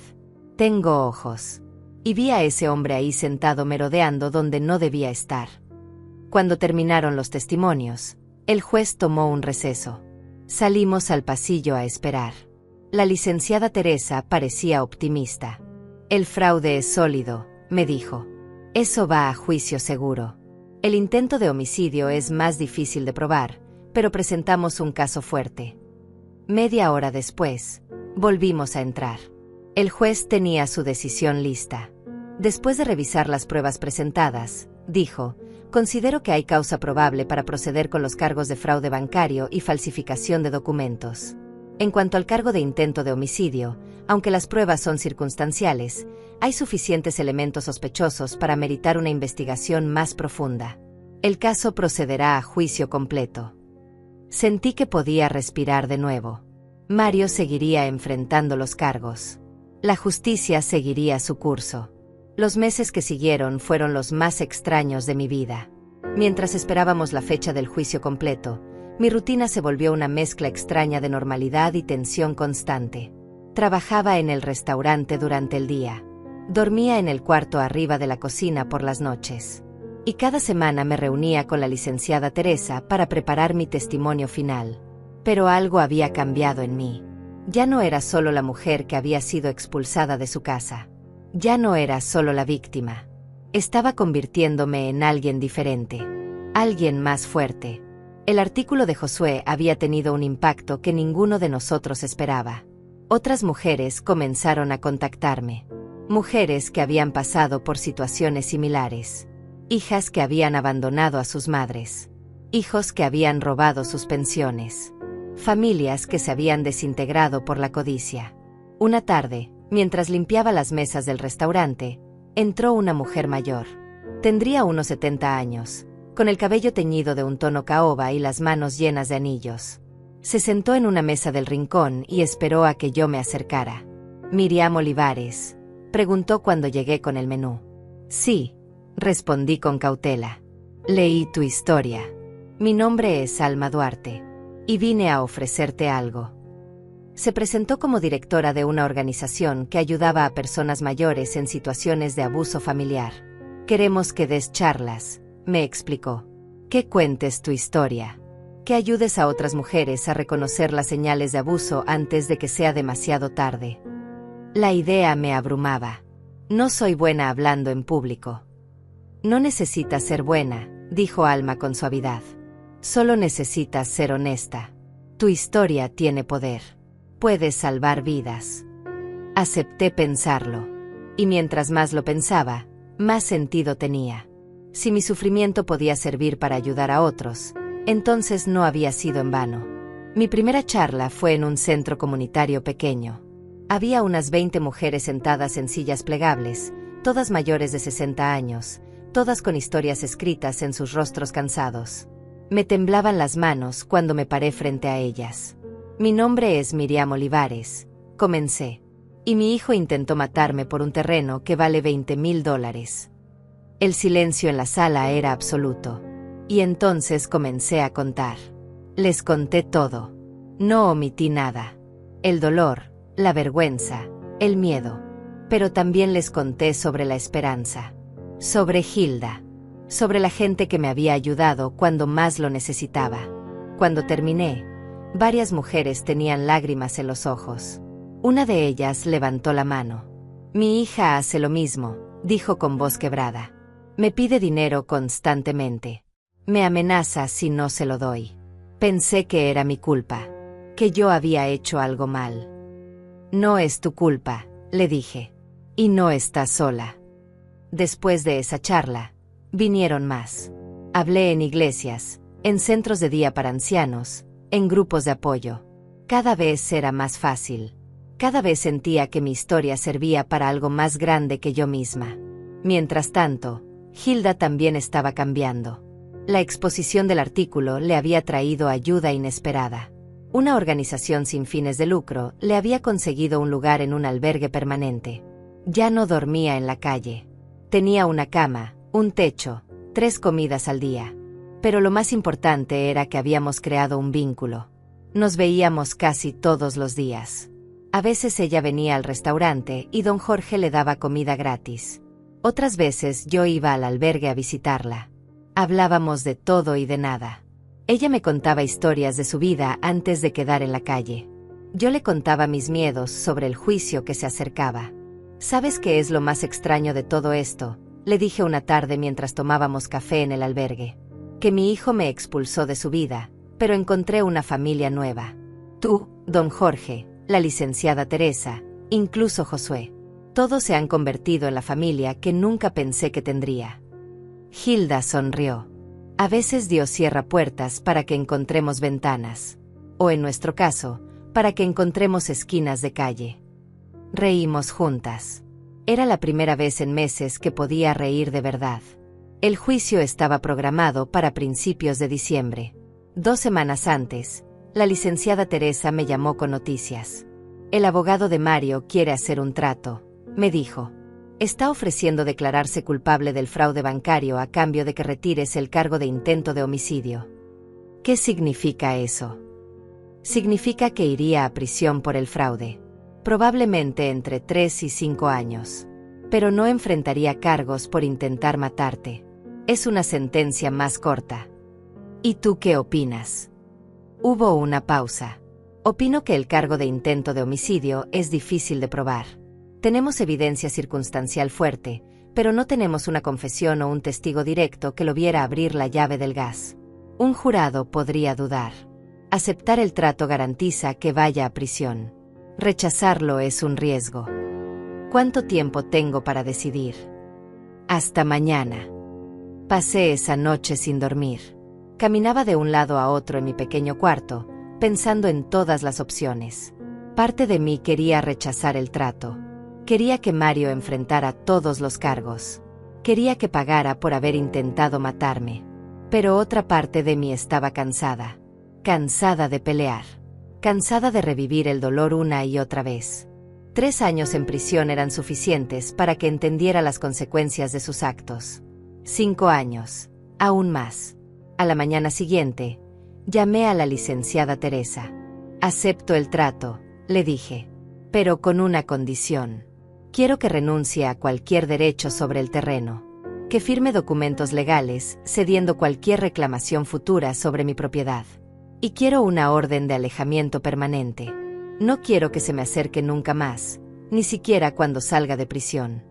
Tengo ojos. Y vi a ese hombre ahí sentado merodeando donde no debía estar. Cuando terminaron los testimonios, el juez tomó un receso. Salimos al pasillo a esperar. La licenciada Teresa parecía optimista. El fraude es sólido, me dijo. Eso va a juicio seguro. El intento de homicidio es más difícil de probar, pero presentamos un caso fuerte. Media hora después, volvimos a entrar. El juez tenía su decisión lista. Después de revisar las pruebas presentadas, dijo: «Considero que hay causa probable para proceder con los cargos de fraude bancario y falsificación de documentos. En cuanto al cargo de intento de homicidio, aunque las pruebas son circunstanciales, hay suficientes elementos sospechosos para meritar una investigación más profunda. El caso procederá a juicio completo». Sentí que podía respirar de nuevo. Mario seguiría enfrentando los cargos. La justicia seguiría su curso. Los meses que siguieron fueron los más extraños de mi vida. Mientras esperábamos la fecha del juicio completo, mi rutina se volvió una mezcla extraña de normalidad y tensión constante. Trabajaba en el restaurante durante el día. Dormía en el cuarto arriba de la cocina por las noches. Y cada semana me reunía con la licenciada Teresa para preparar mi testimonio final. Pero algo había cambiado en mí. Ya no era solo la mujer que había sido expulsada de su casa. Ya no era solo la víctima. Estaba convirtiéndome en alguien diferente. Alguien más fuerte. El artículo de Josué había tenido un impacto que ninguno de nosotros esperaba. Otras mujeres comenzaron a contactarme. Mujeres que habían pasado por situaciones similares. Hijas que habían abandonado a sus madres. Hijos que habían robado sus pensiones. Familias que se habían desintegrado por la codicia. Una tarde, mientras limpiaba las mesas del restaurante, entró una mujer mayor. Tendría unos 70 años, con el cabello teñido de un tono caoba y las manos llenas de anillos. Se sentó en una mesa del rincón y esperó a que yo me acercara. «Miriam Olivares», preguntó cuando llegué con el menú. «Sí», respondí con cautela. «Leí tu historia. Mi nombre es Alma Duarte. Y vine a ofrecerte algo». Se presentó como directora de una organización que ayudaba a personas mayores en situaciones de abuso familiar. «Queremos que des charlas», me explicó. «Que cuentes tu historia. Que ayudes a otras mujeres a reconocer las señales de abuso antes de que sea demasiado tarde». La idea me abrumaba. No soy buena hablando en público. «No necesitas ser buena», dijo Alma con suavidad. «Solo necesitas ser honesta. Tu historia tiene poder. Puedes salvar vidas». Acepté pensarlo. Y mientras más lo pensaba, más sentido tenía. Si mi sufrimiento podía servir para ayudar a otros, entonces no había sido en vano. Mi primera charla fue en un centro comunitario pequeño. Había unas 20 mujeres sentadas en sillas plegables, todas mayores de 60 años, todas con historias escritas en sus rostros cansados. Me temblaban las manos cuando me paré frente a ellas. «Mi nombre es Miriam Olivares», comencé. «Y mi hijo intentó matarme por un terreno que vale $20,000. El silencio en la sala era absoluto. Y entonces comencé a contar. Les conté todo. No omití nada. El dolor, la vergüenza, el miedo. Pero también les conté sobre la esperanza, sobre Hilda, sobre la gente que me había ayudado cuando más lo necesitaba. Cuando terminé, varias mujeres tenían lágrimas en los ojos. Una de ellas levantó la mano. Mi hija hace lo mismo, dijo con voz quebrada. Me pide dinero constantemente. Me amenaza si no se lo doy. Pensé que era mi culpa, que yo había hecho algo mal. No es tu culpa, le dije. Y no estás sola. Después de esa charla, vinieron más. Hablé en iglesias, en centros de día para ancianos, en grupos de apoyo. Cada vez era más fácil. Cada vez sentía que mi historia servía para algo más grande que yo misma. Mientras tanto, Hilda también estaba cambiando. La exposición del artículo le había traído ayuda inesperada. Una organización sin fines de lucro le había conseguido un lugar en un albergue permanente. Ya no dormía en la calle. Tenía una cama, un techo, 3 comidas al día. Pero lo más importante era que habíamos creado un vínculo. Nos veíamos casi todos los días. A veces ella venía al restaurante y don Jorge le daba comida gratis. Otras veces yo iba al albergue a visitarla. Hablábamos de todo y de nada. Ella me contaba historias de su vida antes de quedar en la calle. Yo le contaba mis miedos sobre el juicio que se acercaba. ¿Sabes qué es lo más extraño de todo esto?, le dije una tarde mientras tomábamos café en el albergue. Que mi hijo me expulsó de su vida, pero encontré una familia nueva. Tú, don Jorge, la licenciada Teresa, incluso Josué. Todos se han convertido en la familia que nunca pensé que tendría. Hilda sonrió. A veces Dios cierra puertas para que encontremos ventanas. O en nuestro caso, para que encontremos esquinas de calle. Reímos juntas. Era la primera vez en meses que podía reír de verdad. El juicio estaba programado para principios de diciembre. 2 semanas antes, la licenciada Teresa me llamó con noticias. El abogado de Mario quiere hacer un trato, me dijo. Está ofreciendo declararse culpable del fraude bancario a cambio de que retires el cargo de intento de homicidio. ¿Qué significa eso? Significa que iría a prisión por el fraude. Probablemente entre 3 y 5 años. Pero no enfrentaría cargos por intentar matarte. Es una sentencia más corta. ¿Y tú qué opinas? Hubo una pausa. Opino que el cargo de intento de homicidio es difícil de probar. Tenemos evidencia circunstancial fuerte, pero no tenemos una confesión o un testigo directo que lo viera abrir la llave del gas. Un jurado podría dudar. Aceptar el trato garantiza que vaya a prisión. Rechazarlo es un riesgo. ¿Cuánto tiempo tengo para decidir? Hasta mañana. Pasé esa noche sin dormir. Caminaba de un lado a otro en mi pequeño cuarto, pensando en todas las opciones. Parte de mí quería rechazar el trato. Quería que Mario enfrentara todos los cargos. Quería que pagara por haber intentado matarme. Pero otra parte de mí estaba cansada. Cansada de pelear. Cansada de revivir el dolor una y otra vez. 3 años en prisión eran suficientes para que entendiera las consecuencias de sus actos. 5 años. Aún más. A la mañana siguiente, llamé a la licenciada Teresa. Acepto el trato, le dije. Pero con una condición. Quiero que renuncie a cualquier derecho sobre el terreno. Que firme documentos legales, cediendo cualquier reclamación futura sobre mi propiedad. Y quiero una orden de alejamiento permanente. No quiero que se me acerque nunca más, ni siquiera cuando salga de prisión.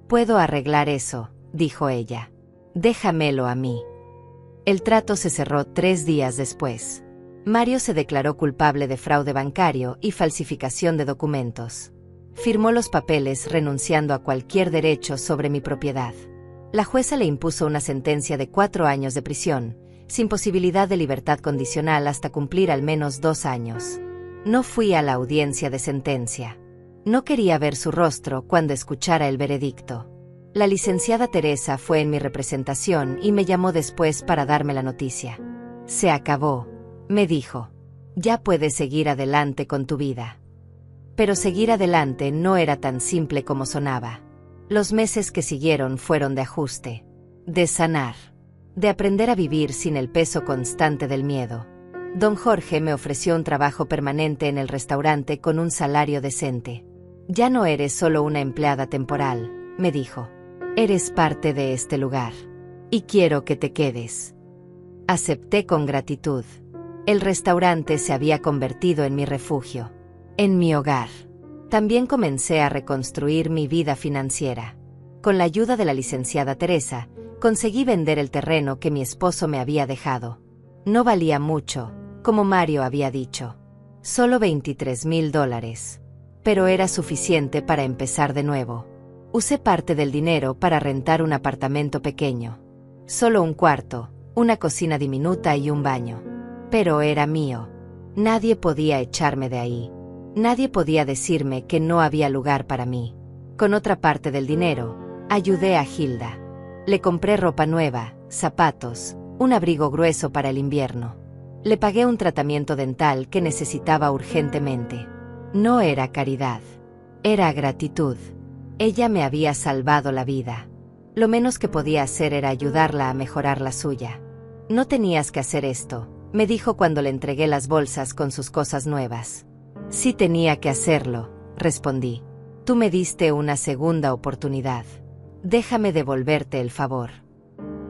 Puedo arreglar eso, dijo ella. Déjamelo a mí. El trato se cerró 3 días después. Mario se declaró culpable de fraude bancario y falsificación de documentos. Firmó los papeles renunciando a cualquier derecho sobre mi propiedad. La jueza le impuso una sentencia de 4 años de prisión, sin posibilidad de libertad condicional hasta cumplir al menos 2 años. No fui a la audiencia de sentencia. No quería ver su rostro cuando escuchara el veredicto. La licenciada Teresa fue en mi representación y me llamó después para darme la noticia. Se acabó, me dijo. Ya puedes seguir adelante con tu vida. Pero seguir adelante no era tan simple como sonaba. Los meses que siguieron fueron de ajuste, de sanar, de aprender a vivir sin el peso constante del miedo. Don Jorge me ofreció un trabajo permanente en el restaurante con un salario decente. Ya no eres solo una empleada temporal, me dijo. Eres parte de este lugar. Y quiero que te quedes. Acepté con gratitud. El restaurante se había convertido en mi refugio, en mi hogar. También comencé a reconstruir mi vida financiera. Con la ayuda de la licenciada Teresa, conseguí vender el terreno que mi esposo me había dejado. No valía mucho, como Mario había dicho. Solo $23,000. Pero era suficiente para empezar de nuevo. Usé parte del dinero para rentar un apartamento pequeño. Solo un cuarto, una cocina diminuta y un baño. Pero era mío. Nadie podía echarme de ahí. Nadie podía decirme que no había lugar para mí. Con otra parte del dinero, ayudé a Hilda. Le compré ropa nueva, zapatos, un abrigo grueso para el invierno. Le pagué un tratamiento dental que necesitaba urgentemente. No era caridad. Era gratitud. Ella me había salvado la vida. Lo menos que podía hacer era ayudarla a mejorar la suya. No tenías que hacer esto, me dijo cuando le entregué las bolsas con sus cosas nuevas. Sí tenía que hacerlo, respondí. Tú me diste una segunda oportunidad. Déjame devolverte el favor.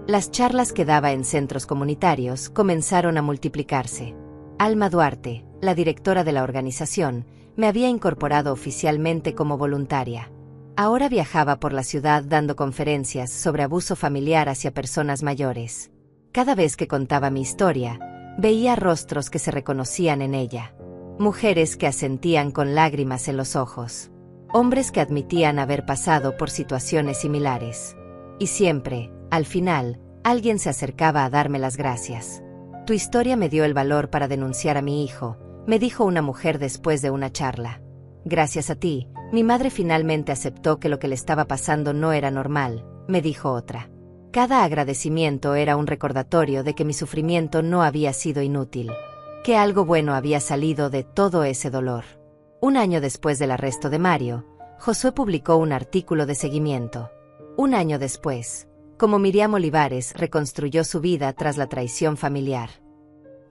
Las charlas que daba en centros comunitarios comenzaron a multiplicarse. Alma Duarte, la directora de la organización, me había incorporado oficialmente como voluntaria. Ahora viajaba por la ciudad dando conferencias sobre abuso familiar hacia personas mayores. Cada vez que contaba mi historia, veía rostros que se reconocían en ella. Mujeres que asentían con lágrimas en los ojos. Hombres que admitían haber pasado por situaciones similares. Y siempre, al final, alguien se acercaba a darme las gracias. Tu historia me dio el valor para denunciar a mi hijo, me dijo una mujer después de una charla. Gracias a ti, mi madre finalmente aceptó que lo que le estaba pasando no era normal, me dijo otra. Cada agradecimiento era un recordatorio de que mi sufrimiento no había sido inútil, que algo bueno había salido de todo ese dolor. Un año después del arresto de Mario, Josué publicó un artículo de seguimiento. Un año después, cómo Miriam Olivares reconstruyó su vida tras la traición familiar.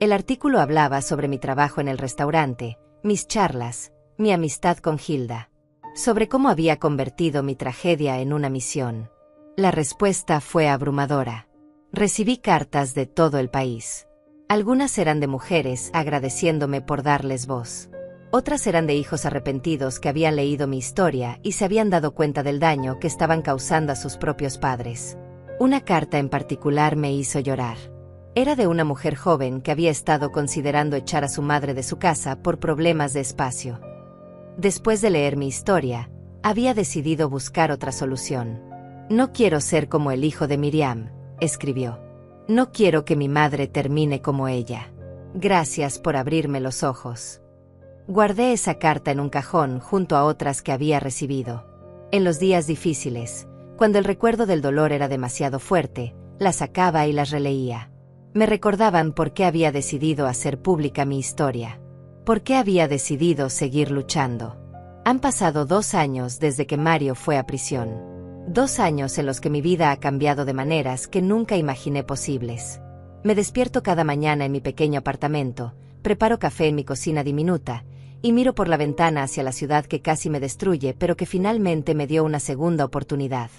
El artículo hablaba sobre mi trabajo en el restaurante, mis charlas, mi amistad con Hilda, sobre cómo había convertido mi tragedia en una misión. La respuesta fue abrumadora. Recibí cartas de todo el país. Algunas eran de mujeres agradeciéndome por darles voz. Otras eran de hijos arrepentidos que habían leído mi historia y se habían dado cuenta del daño que estaban causando a sus propios padres. Una carta en particular me hizo llorar. Era de una mujer joven que había estado considerando echar a su madre de su casa por problemas de espacio. Después de leer mi historia, había decidido buscar otra solución. No quiero ser como el hijo de Miriam, escribió. No quiero que mi madre termine como ella. Gracias por abrirme los ojos. Guardé esa carta en un cajón junto a otras que había recibido. En los días difíciles, cuando el recuerdo del dolor era demasiado fuerte, las sacaba y las releía. Me recordaban por qué había decidido hacer pública mi historia. ¿Por qué había decidido seguir luchando? Han pasado 2 años desde que Mario fue a prisión. 2 años en los que mi vida ha cambiado de maneras que nunca imaginé posibles. Me despierto cada mañana en mi pequeño apartamento, preparo café en mi cocina diminuta, y miro por la ventana hacia la ciudad que casi me destruye pero que finalmente me dio una segunda oportunidad.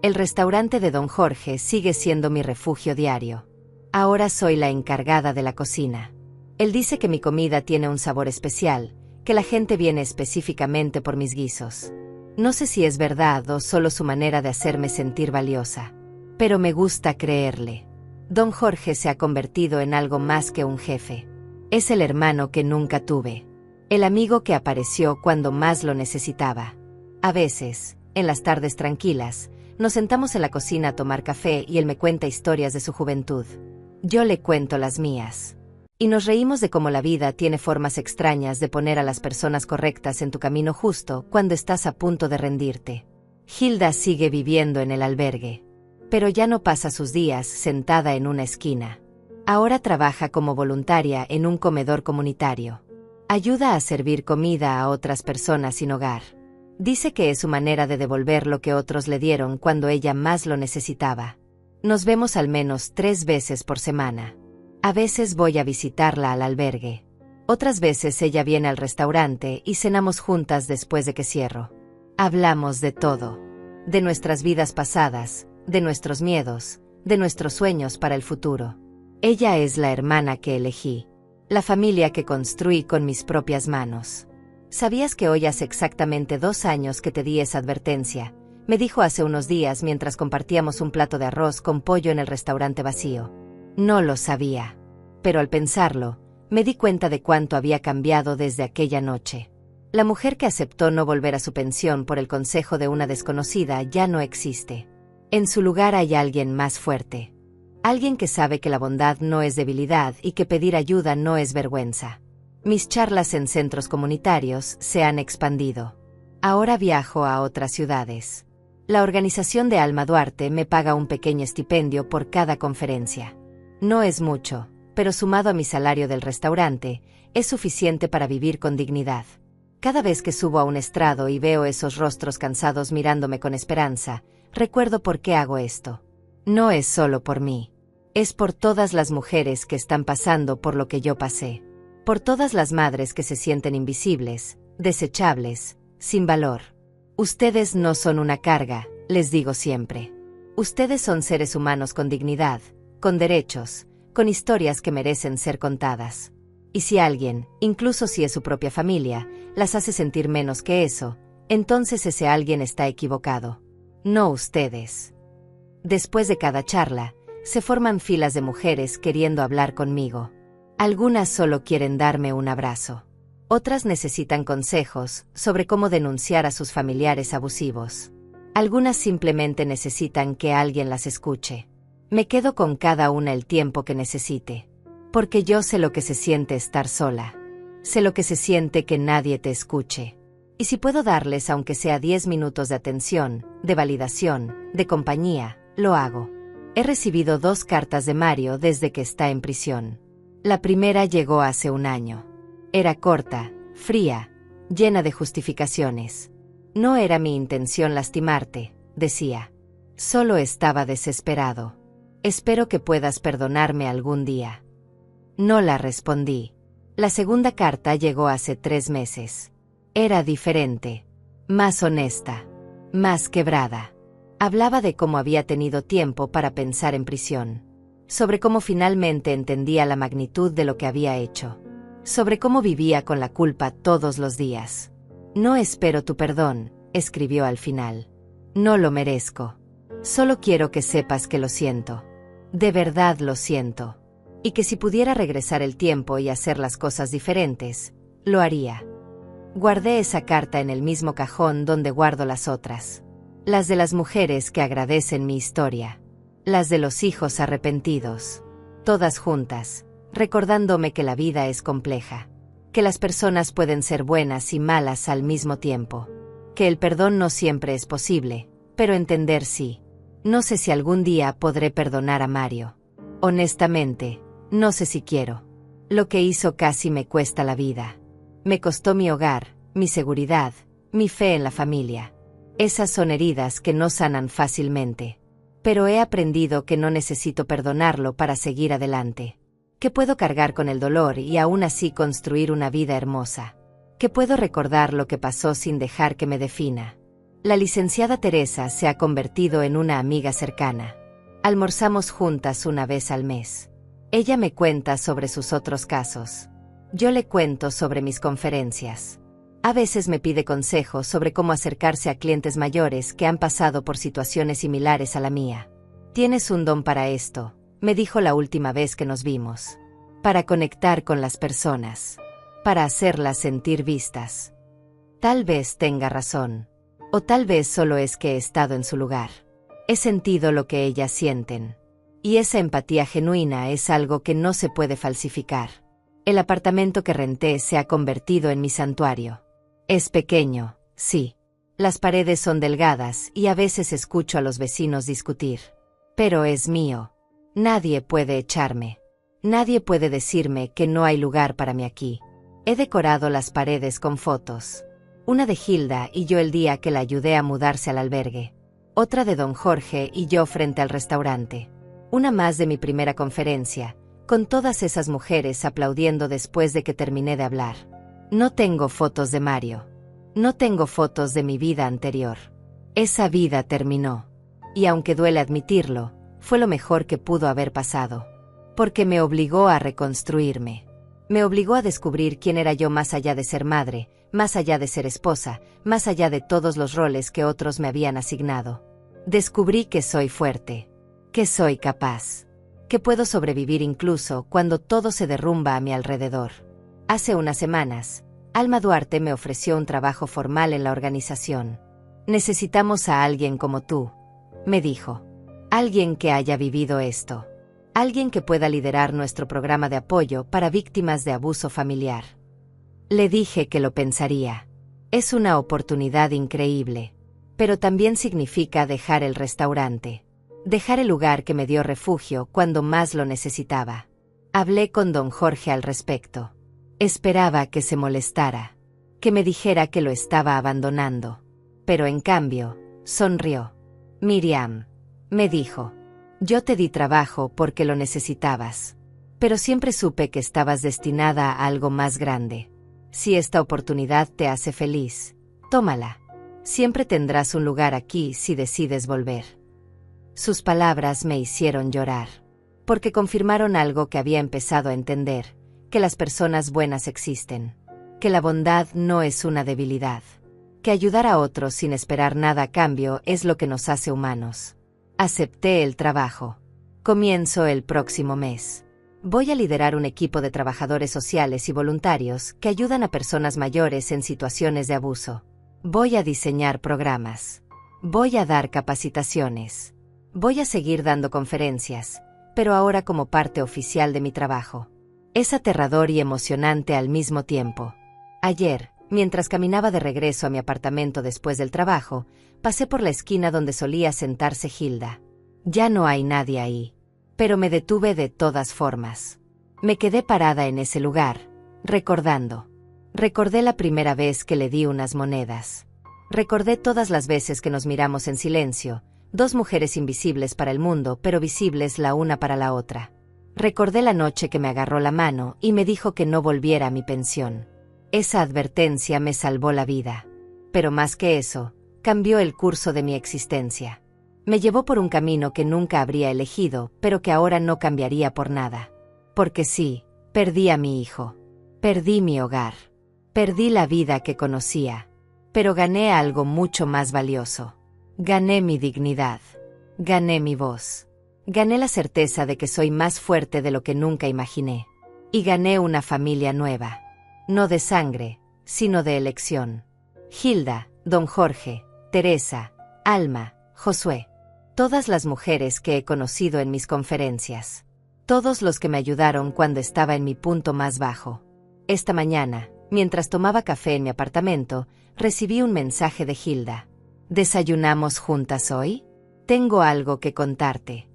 El restaurante de Don Jorge sigue siendo mi refugio diario. Ahora soy la encargada de la cocina. Él dice que mi comida tiene un sabor especial, que la gente viene específicamente por mis guisos. No sé si es verdad o solo su manera de hacerme sentir valiosa. Pero me gusta creerle. Don Jorge se ha convertido en algo más que un jefe. Es el hermano que nunca tuve. El amigo que apareció cuando más lo necesitaba. A veces, en las tardes tranquilas, nos sentamos en la cocina a tomar café y él me cuenta historias de su juventud. Yo le cuento las mías. Y nos reímos de cómo la vida tiene formas extrañas de poner a las personas correctas en tu camino justo cuando estás a punto de rendirte. Hilda sigue viviendo en el albergue. Pero ya no pasa sus días sentada en una esquina. Ahora trabaja como voluntaria en un comedor comunitario. Ayuda a servir comida a otras personas sin hogar. Dice que es su manera de devolver lo que otros le dieron cuando ella más lo necesitaba. Nos vemos al menos 3 veces por semana. A veces voy a visitarla al albergue. Otras veces ella viene al restaurante y cenamos juntas después de que cierro. Hablamos de todo. De nuestras vidas pasadas, de nuestros miedos, de nuestros sueños para el futuro. Ella es la hermana que elegí. La familia que construí con mis propias manos. ¿Sabías que hoy hace exactamente 2 años que te di esa advertencia? Me dijo hace unos días mientras compartíamos un plato de arroz con pollo en el restaurante vacío. No lo sabía. Pero al pensarlo, me di cuenta de cuánto había cambiado desde aquella noche. La mujer que aceptó no volver a su pensión por el consejo de una desconocida ya no existe. En su lugar hay alguien más fuerte. Alguien que sabe que la bondad no es debilidad y que pedir ayuda no es vergüenza. Mis charlas en centros comunitarios se han expandido. Ahora viajo a otras ciudades. La organización de Alma Duarte me paga un pequeño estipendio por cada conferencia. No es mucho, pero sumado a mi salario del restaurante, es suficiente para vivir con dignidad. Cada vez que subo a un estrado y veo esos rostros cansados mirándome con esperanza, recuerdo por qué hago esto. No es solo por mí. Es por todas las mujeres que están pasando por lo que yo pasé. Por todas las madres que se sienten invisibles, desechables, sin valor. Ustedes no son una carga, les digo siempre. Ustedes son seres humanos con dignidad, con derechos, con historias que merecen ser contadas. Y si alguien, incluso si es su propia familia, las hace sentir menos que eso, entonces ese alguien está equivocado. No ustedes. Después de cada charla, se forman filas de mujeres queriendo hablar conmigo. Algunas solo quieren darme un abrazo. Otras necesitan consejos sobre cómo denunciar a sus familiares abusivos. Algunas simplemente necesitan que alguien las escuche. Me quedo con cada una el tiempo que necesite. Porque yo sé lo que se siente estar sola. Sé lo que se siente que nadie te escuche. Y si puedo darles aunque sea 10 minutos de atención, de validación, de compañía, lo hago. He recibido 2 cartas de Mario desde que está en prisión. La primera llegó hace 1 año. Era corta, fría, llena de justificaciones. No era mi intención lastimarte, decía. Solo estaba desesperado. Espero que puedas perdonarme algún día. No la respondí. La segunda carta llegó hace 3 meses. Era diferente, más honesta, más quebrada. Hablaba de cómo había tenido tiempo para pensar en prisión. Sobre cómo finalmente entendía la magnitud de lo que había hecho. Sobre cómo vivía con la culpa todos los días. No espero tu perdón, escribió al final. No lo merezco. Solo quiero que sepas que lo siento. De verdad lo siento. Y que si pudiera regresar el tiempo y hacer las cosas diferentes, lo haría. Guardé esa carta en el mismo cajón donde guardo las otras. Las de las mujeres que agradecen mi historia. Las de los hijos arrepentidos. Todas juntas, recordándome que la vida es compleja. Que las personas pueden ser buenas y malas al mismo tiempo. Que el perdón no siempre es posible, pero entender sí. No sé si algún día podré perdonar a Mario. Honestamente, no sé si quiero. Lo que hizo casi me cuesta la vida. Me costó mi hogar, mi seguridad, mi fe en la familia. Esas son heridas que no sanan fácilmente. Pero he aprendido que no necesito perdonarlo para seguir adelante. Que puedo cargar con el dolor y aún así construir una vida hermosa. Que puedo recordar lo que pasó sin dejar que me defina. La licenciada Teresa se ha convertido en una amiga cercana. Almorzamos juntas una vez al mes. Ella me cuenta sobre sus otros casos. Yo le cuento sobre mis conferencias. A veces me pide consejos sobre cómo acercarse a clientes mayores que han pasado por situaciones similares a la mía. Tienes un don para esto, me dijo la última vez que nos vimos. Para conectar con las personas. Para hacerlas sentir vistas. Tal vez tenga razón. O tal vez solo es que he estado en su lugar. He sentido lo que ellas sienten. Y esa empatía genuina es algo que no se puede falsificar. El apartamento que renté se ha convertido en mi santuario. Es pequeño, sí. Las paredes son delgadas y a veces escucho a los vecinos discutir. Pero es mío. Nadie puede echarme. Nadie puede decirme que no hay lugar para mí aquí. He decorado las paredes con fotos. Una de Hilda y yo el día que la ayudé a mudarse al albergue. Otra de don Jorge y yo frente al restaurante. Una más de mi primera conferencia, con todas esas mujeres aplaudiendo después de que terminé de hablar. No tengo fotos de Mario. No tengo fotos de mi vida anterior. Esa vida terminó. Y aunque duele admitirlo, fue lo mejor que pudo haber pasado. Porque me obligó a reconstruirme. Me obligó a descubrir quién era yo más allá de ser madre, más allá de ser esposa, más allá de todos los roles que otros me habían asignado. Descubrí que soy fuerte, que soy capaz, que puedo sobrevivir incluso cuando todo se derrumba a mi alrededor. Hace unas semanas, Alma Duarte me ofreció un trabajo formal en la organización. Necesitamos a alguien como tú, me dijo. Alguien que haya vivido esto. Alguien que pueda liderar nuestro programa de apoyo para víctimas de abuso familiar. Le dije que lo pensaría. Es una oportunidad increíble, pero también significa dejar el restaurante, dejar el lugar que me dio refugio cuando más lo necesitaba. Hablé con don Jorge al respecto. Esperaba que se molestara, que me dijera que lo estaba abandonando, pero en cambio, sonrió. Miriam, me dijo. Yo te di trabajo porque lo necesitabas. Pero siempre supe que estabas destinada a algo más grande. Si esta oportunidad te hace feliz, tómala. Siempre tendrás un lugar aquí si decides volver. Sus palabras me hicieron llorar, porque confirmaron algo que había empezado a entender, que las personas buenas existen, que la bondad no es una debilidad, que ayudar a otros sin esperar nada a cambio es lo que nos hace humanos. Acepté el trabajo. Comienzo el próximo mes. Voy a liderar un equipo de trabajadores sociales y voluntarios que ayudan a personas mayores en situaciones de abuso. Voy a diseñar programas. Voy a dar capacitaciones. Voy a seguir dando conferencias, pero ahora como parte oficial de mi trabajo. Es aterrador y emocionante al mismo tiempo. Ayer, mientras caminaba de regreso a mi apartamento después del trabajo, pasé por la esquina donde solía sentarse Hilda. Ya no hay nadie ahí. Pero me detuve de todas formas. Me quedé parada en ese lugar, recordando. Recordé la primera vez que le di unas monedas. Recordé todas las veces que nos miramos en silencio, dos mujeres invisibles para el mundo, pero visibles la una para la otra. Recordé la noche que me agarró la mano y me dijo que no volviera a mi pensión. Esa advertencia me salvó la vida. Pero más que eso, cambió el curso de mi existencia. Me llevó por un camino que nunca habría elegido, pero que ahora no cambiaría por nada. Porque sí, perdí a mi hijo. Perdí mi hogar. Perdí la vida que conocía. Pero gané algo mucho más valioso. Gané mi dignidad. Gané mi voz. Gané la certeza de que soy más fuerte de lo que nunca imaginé. Y gané una familia nueva. No de sangre, sino de elección. Hilda, don Jorge, Teresa, Alma, Josué. Todas las mujeres que he conocido en mis conferencias. Todos los que me ayudaron cuando estaba en mi punto más bajo. Esta mañana, mientras tomaba café en mi apartamento, recibí un mensaje de Hilda. ¿Desayunamos juntas hoy? Tengo algo que contarte.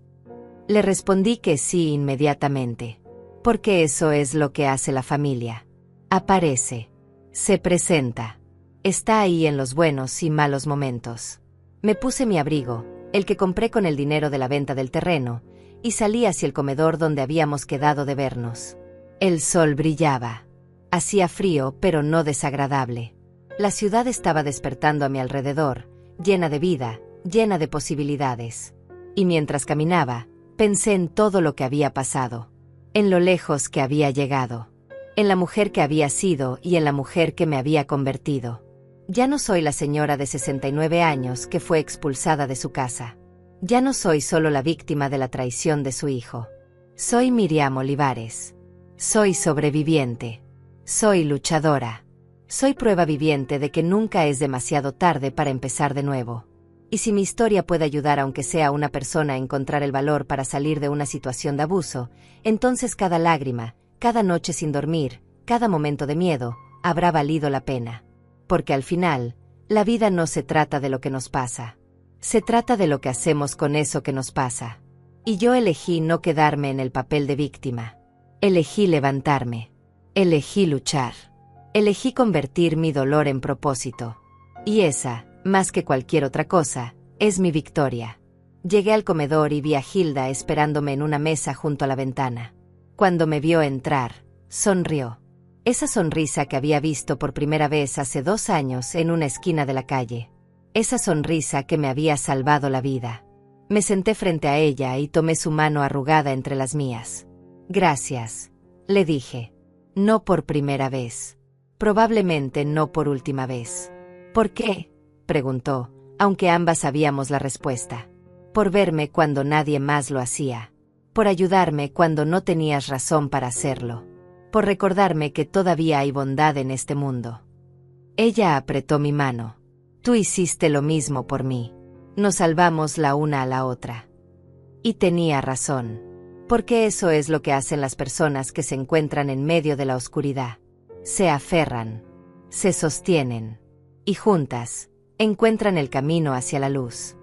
Le respondí que sí inmediatamente. Porque eso es lo que hace la familia. Aparece. Se presenta. Está ahí en los buenos y malos momentos. Me puse mi abrigo, el que compré con el dinero de la venta del terreno, y salí hacia el comedor donde habíamos quedado de vernos. El sol brillaba. Hacía frío, pero no desagradable. La ciudad estaba despertando a mi alrededor, llena de vida, llena de posibilidades. Y mientras caminaba, pensé en todo lo que había pasado, en lo lejos que había llegado, en la mujer que había sido y en la mujer que me había convertido. Ya no soy la señora de 69 años que fue expulsada de su casa. Ya no soy solo la víctima de la traición de su hijo. Soy Miriam Olivares. Soy sobreviviente. Soy luchadora. Soy prueba viviente de que nunca es demasiado tarde para empezar de nuevo. Y si mi historia puede ayudar aunque sea a una persona a encontrar el valor para salir de una situación de abuso, entonces cada lágrima, cada noche sin dormir, cada momento de miedo, habrá valido la pena. Porque al final, la vida no se trata de lo que nos pasa. Se trata de lo que hacemos con eso que nos pasa. Y yo elegí no quedarme en el papel de víctima. Elegí levantarme. Elegí luchar. Elegí convertir mi dolor en propósito. Y esa, más que cualquier otra cosa, es mi victoria. Llegué al comedor y vi a Hilda esperándome en una mesa junto a la ventana. Cuando me vio entrar, sonrió. Esa sonrisa que había visto por primera vez hace 2 años en una esquina de la calle. Esa sonrisa que me había salvado la vida. Me senté frente a ella y tomé su mano arrugada entre las mías. Gracias, le dije. No por primera vez. Probablemente no por última vez. ¿Por qué?, preguntó, aunque ambas sabíamos la respuesta. Por verme cuando nadie más lo hacía. Por ayudarme cuando no tenías razón para hacerlo. Por recordarme que todavía hay bondad en este mundo. Ella apretó mi mano. Tú hiciste lo mismo por mí. Nos salvamos la una a la otra. Y tenía razón. Porque eso es lo que hacen las personas que se encuentran en medio de la oscuridad. Se aferran. Se sostienen. Y juntas, encuentran el camino hacia la luz.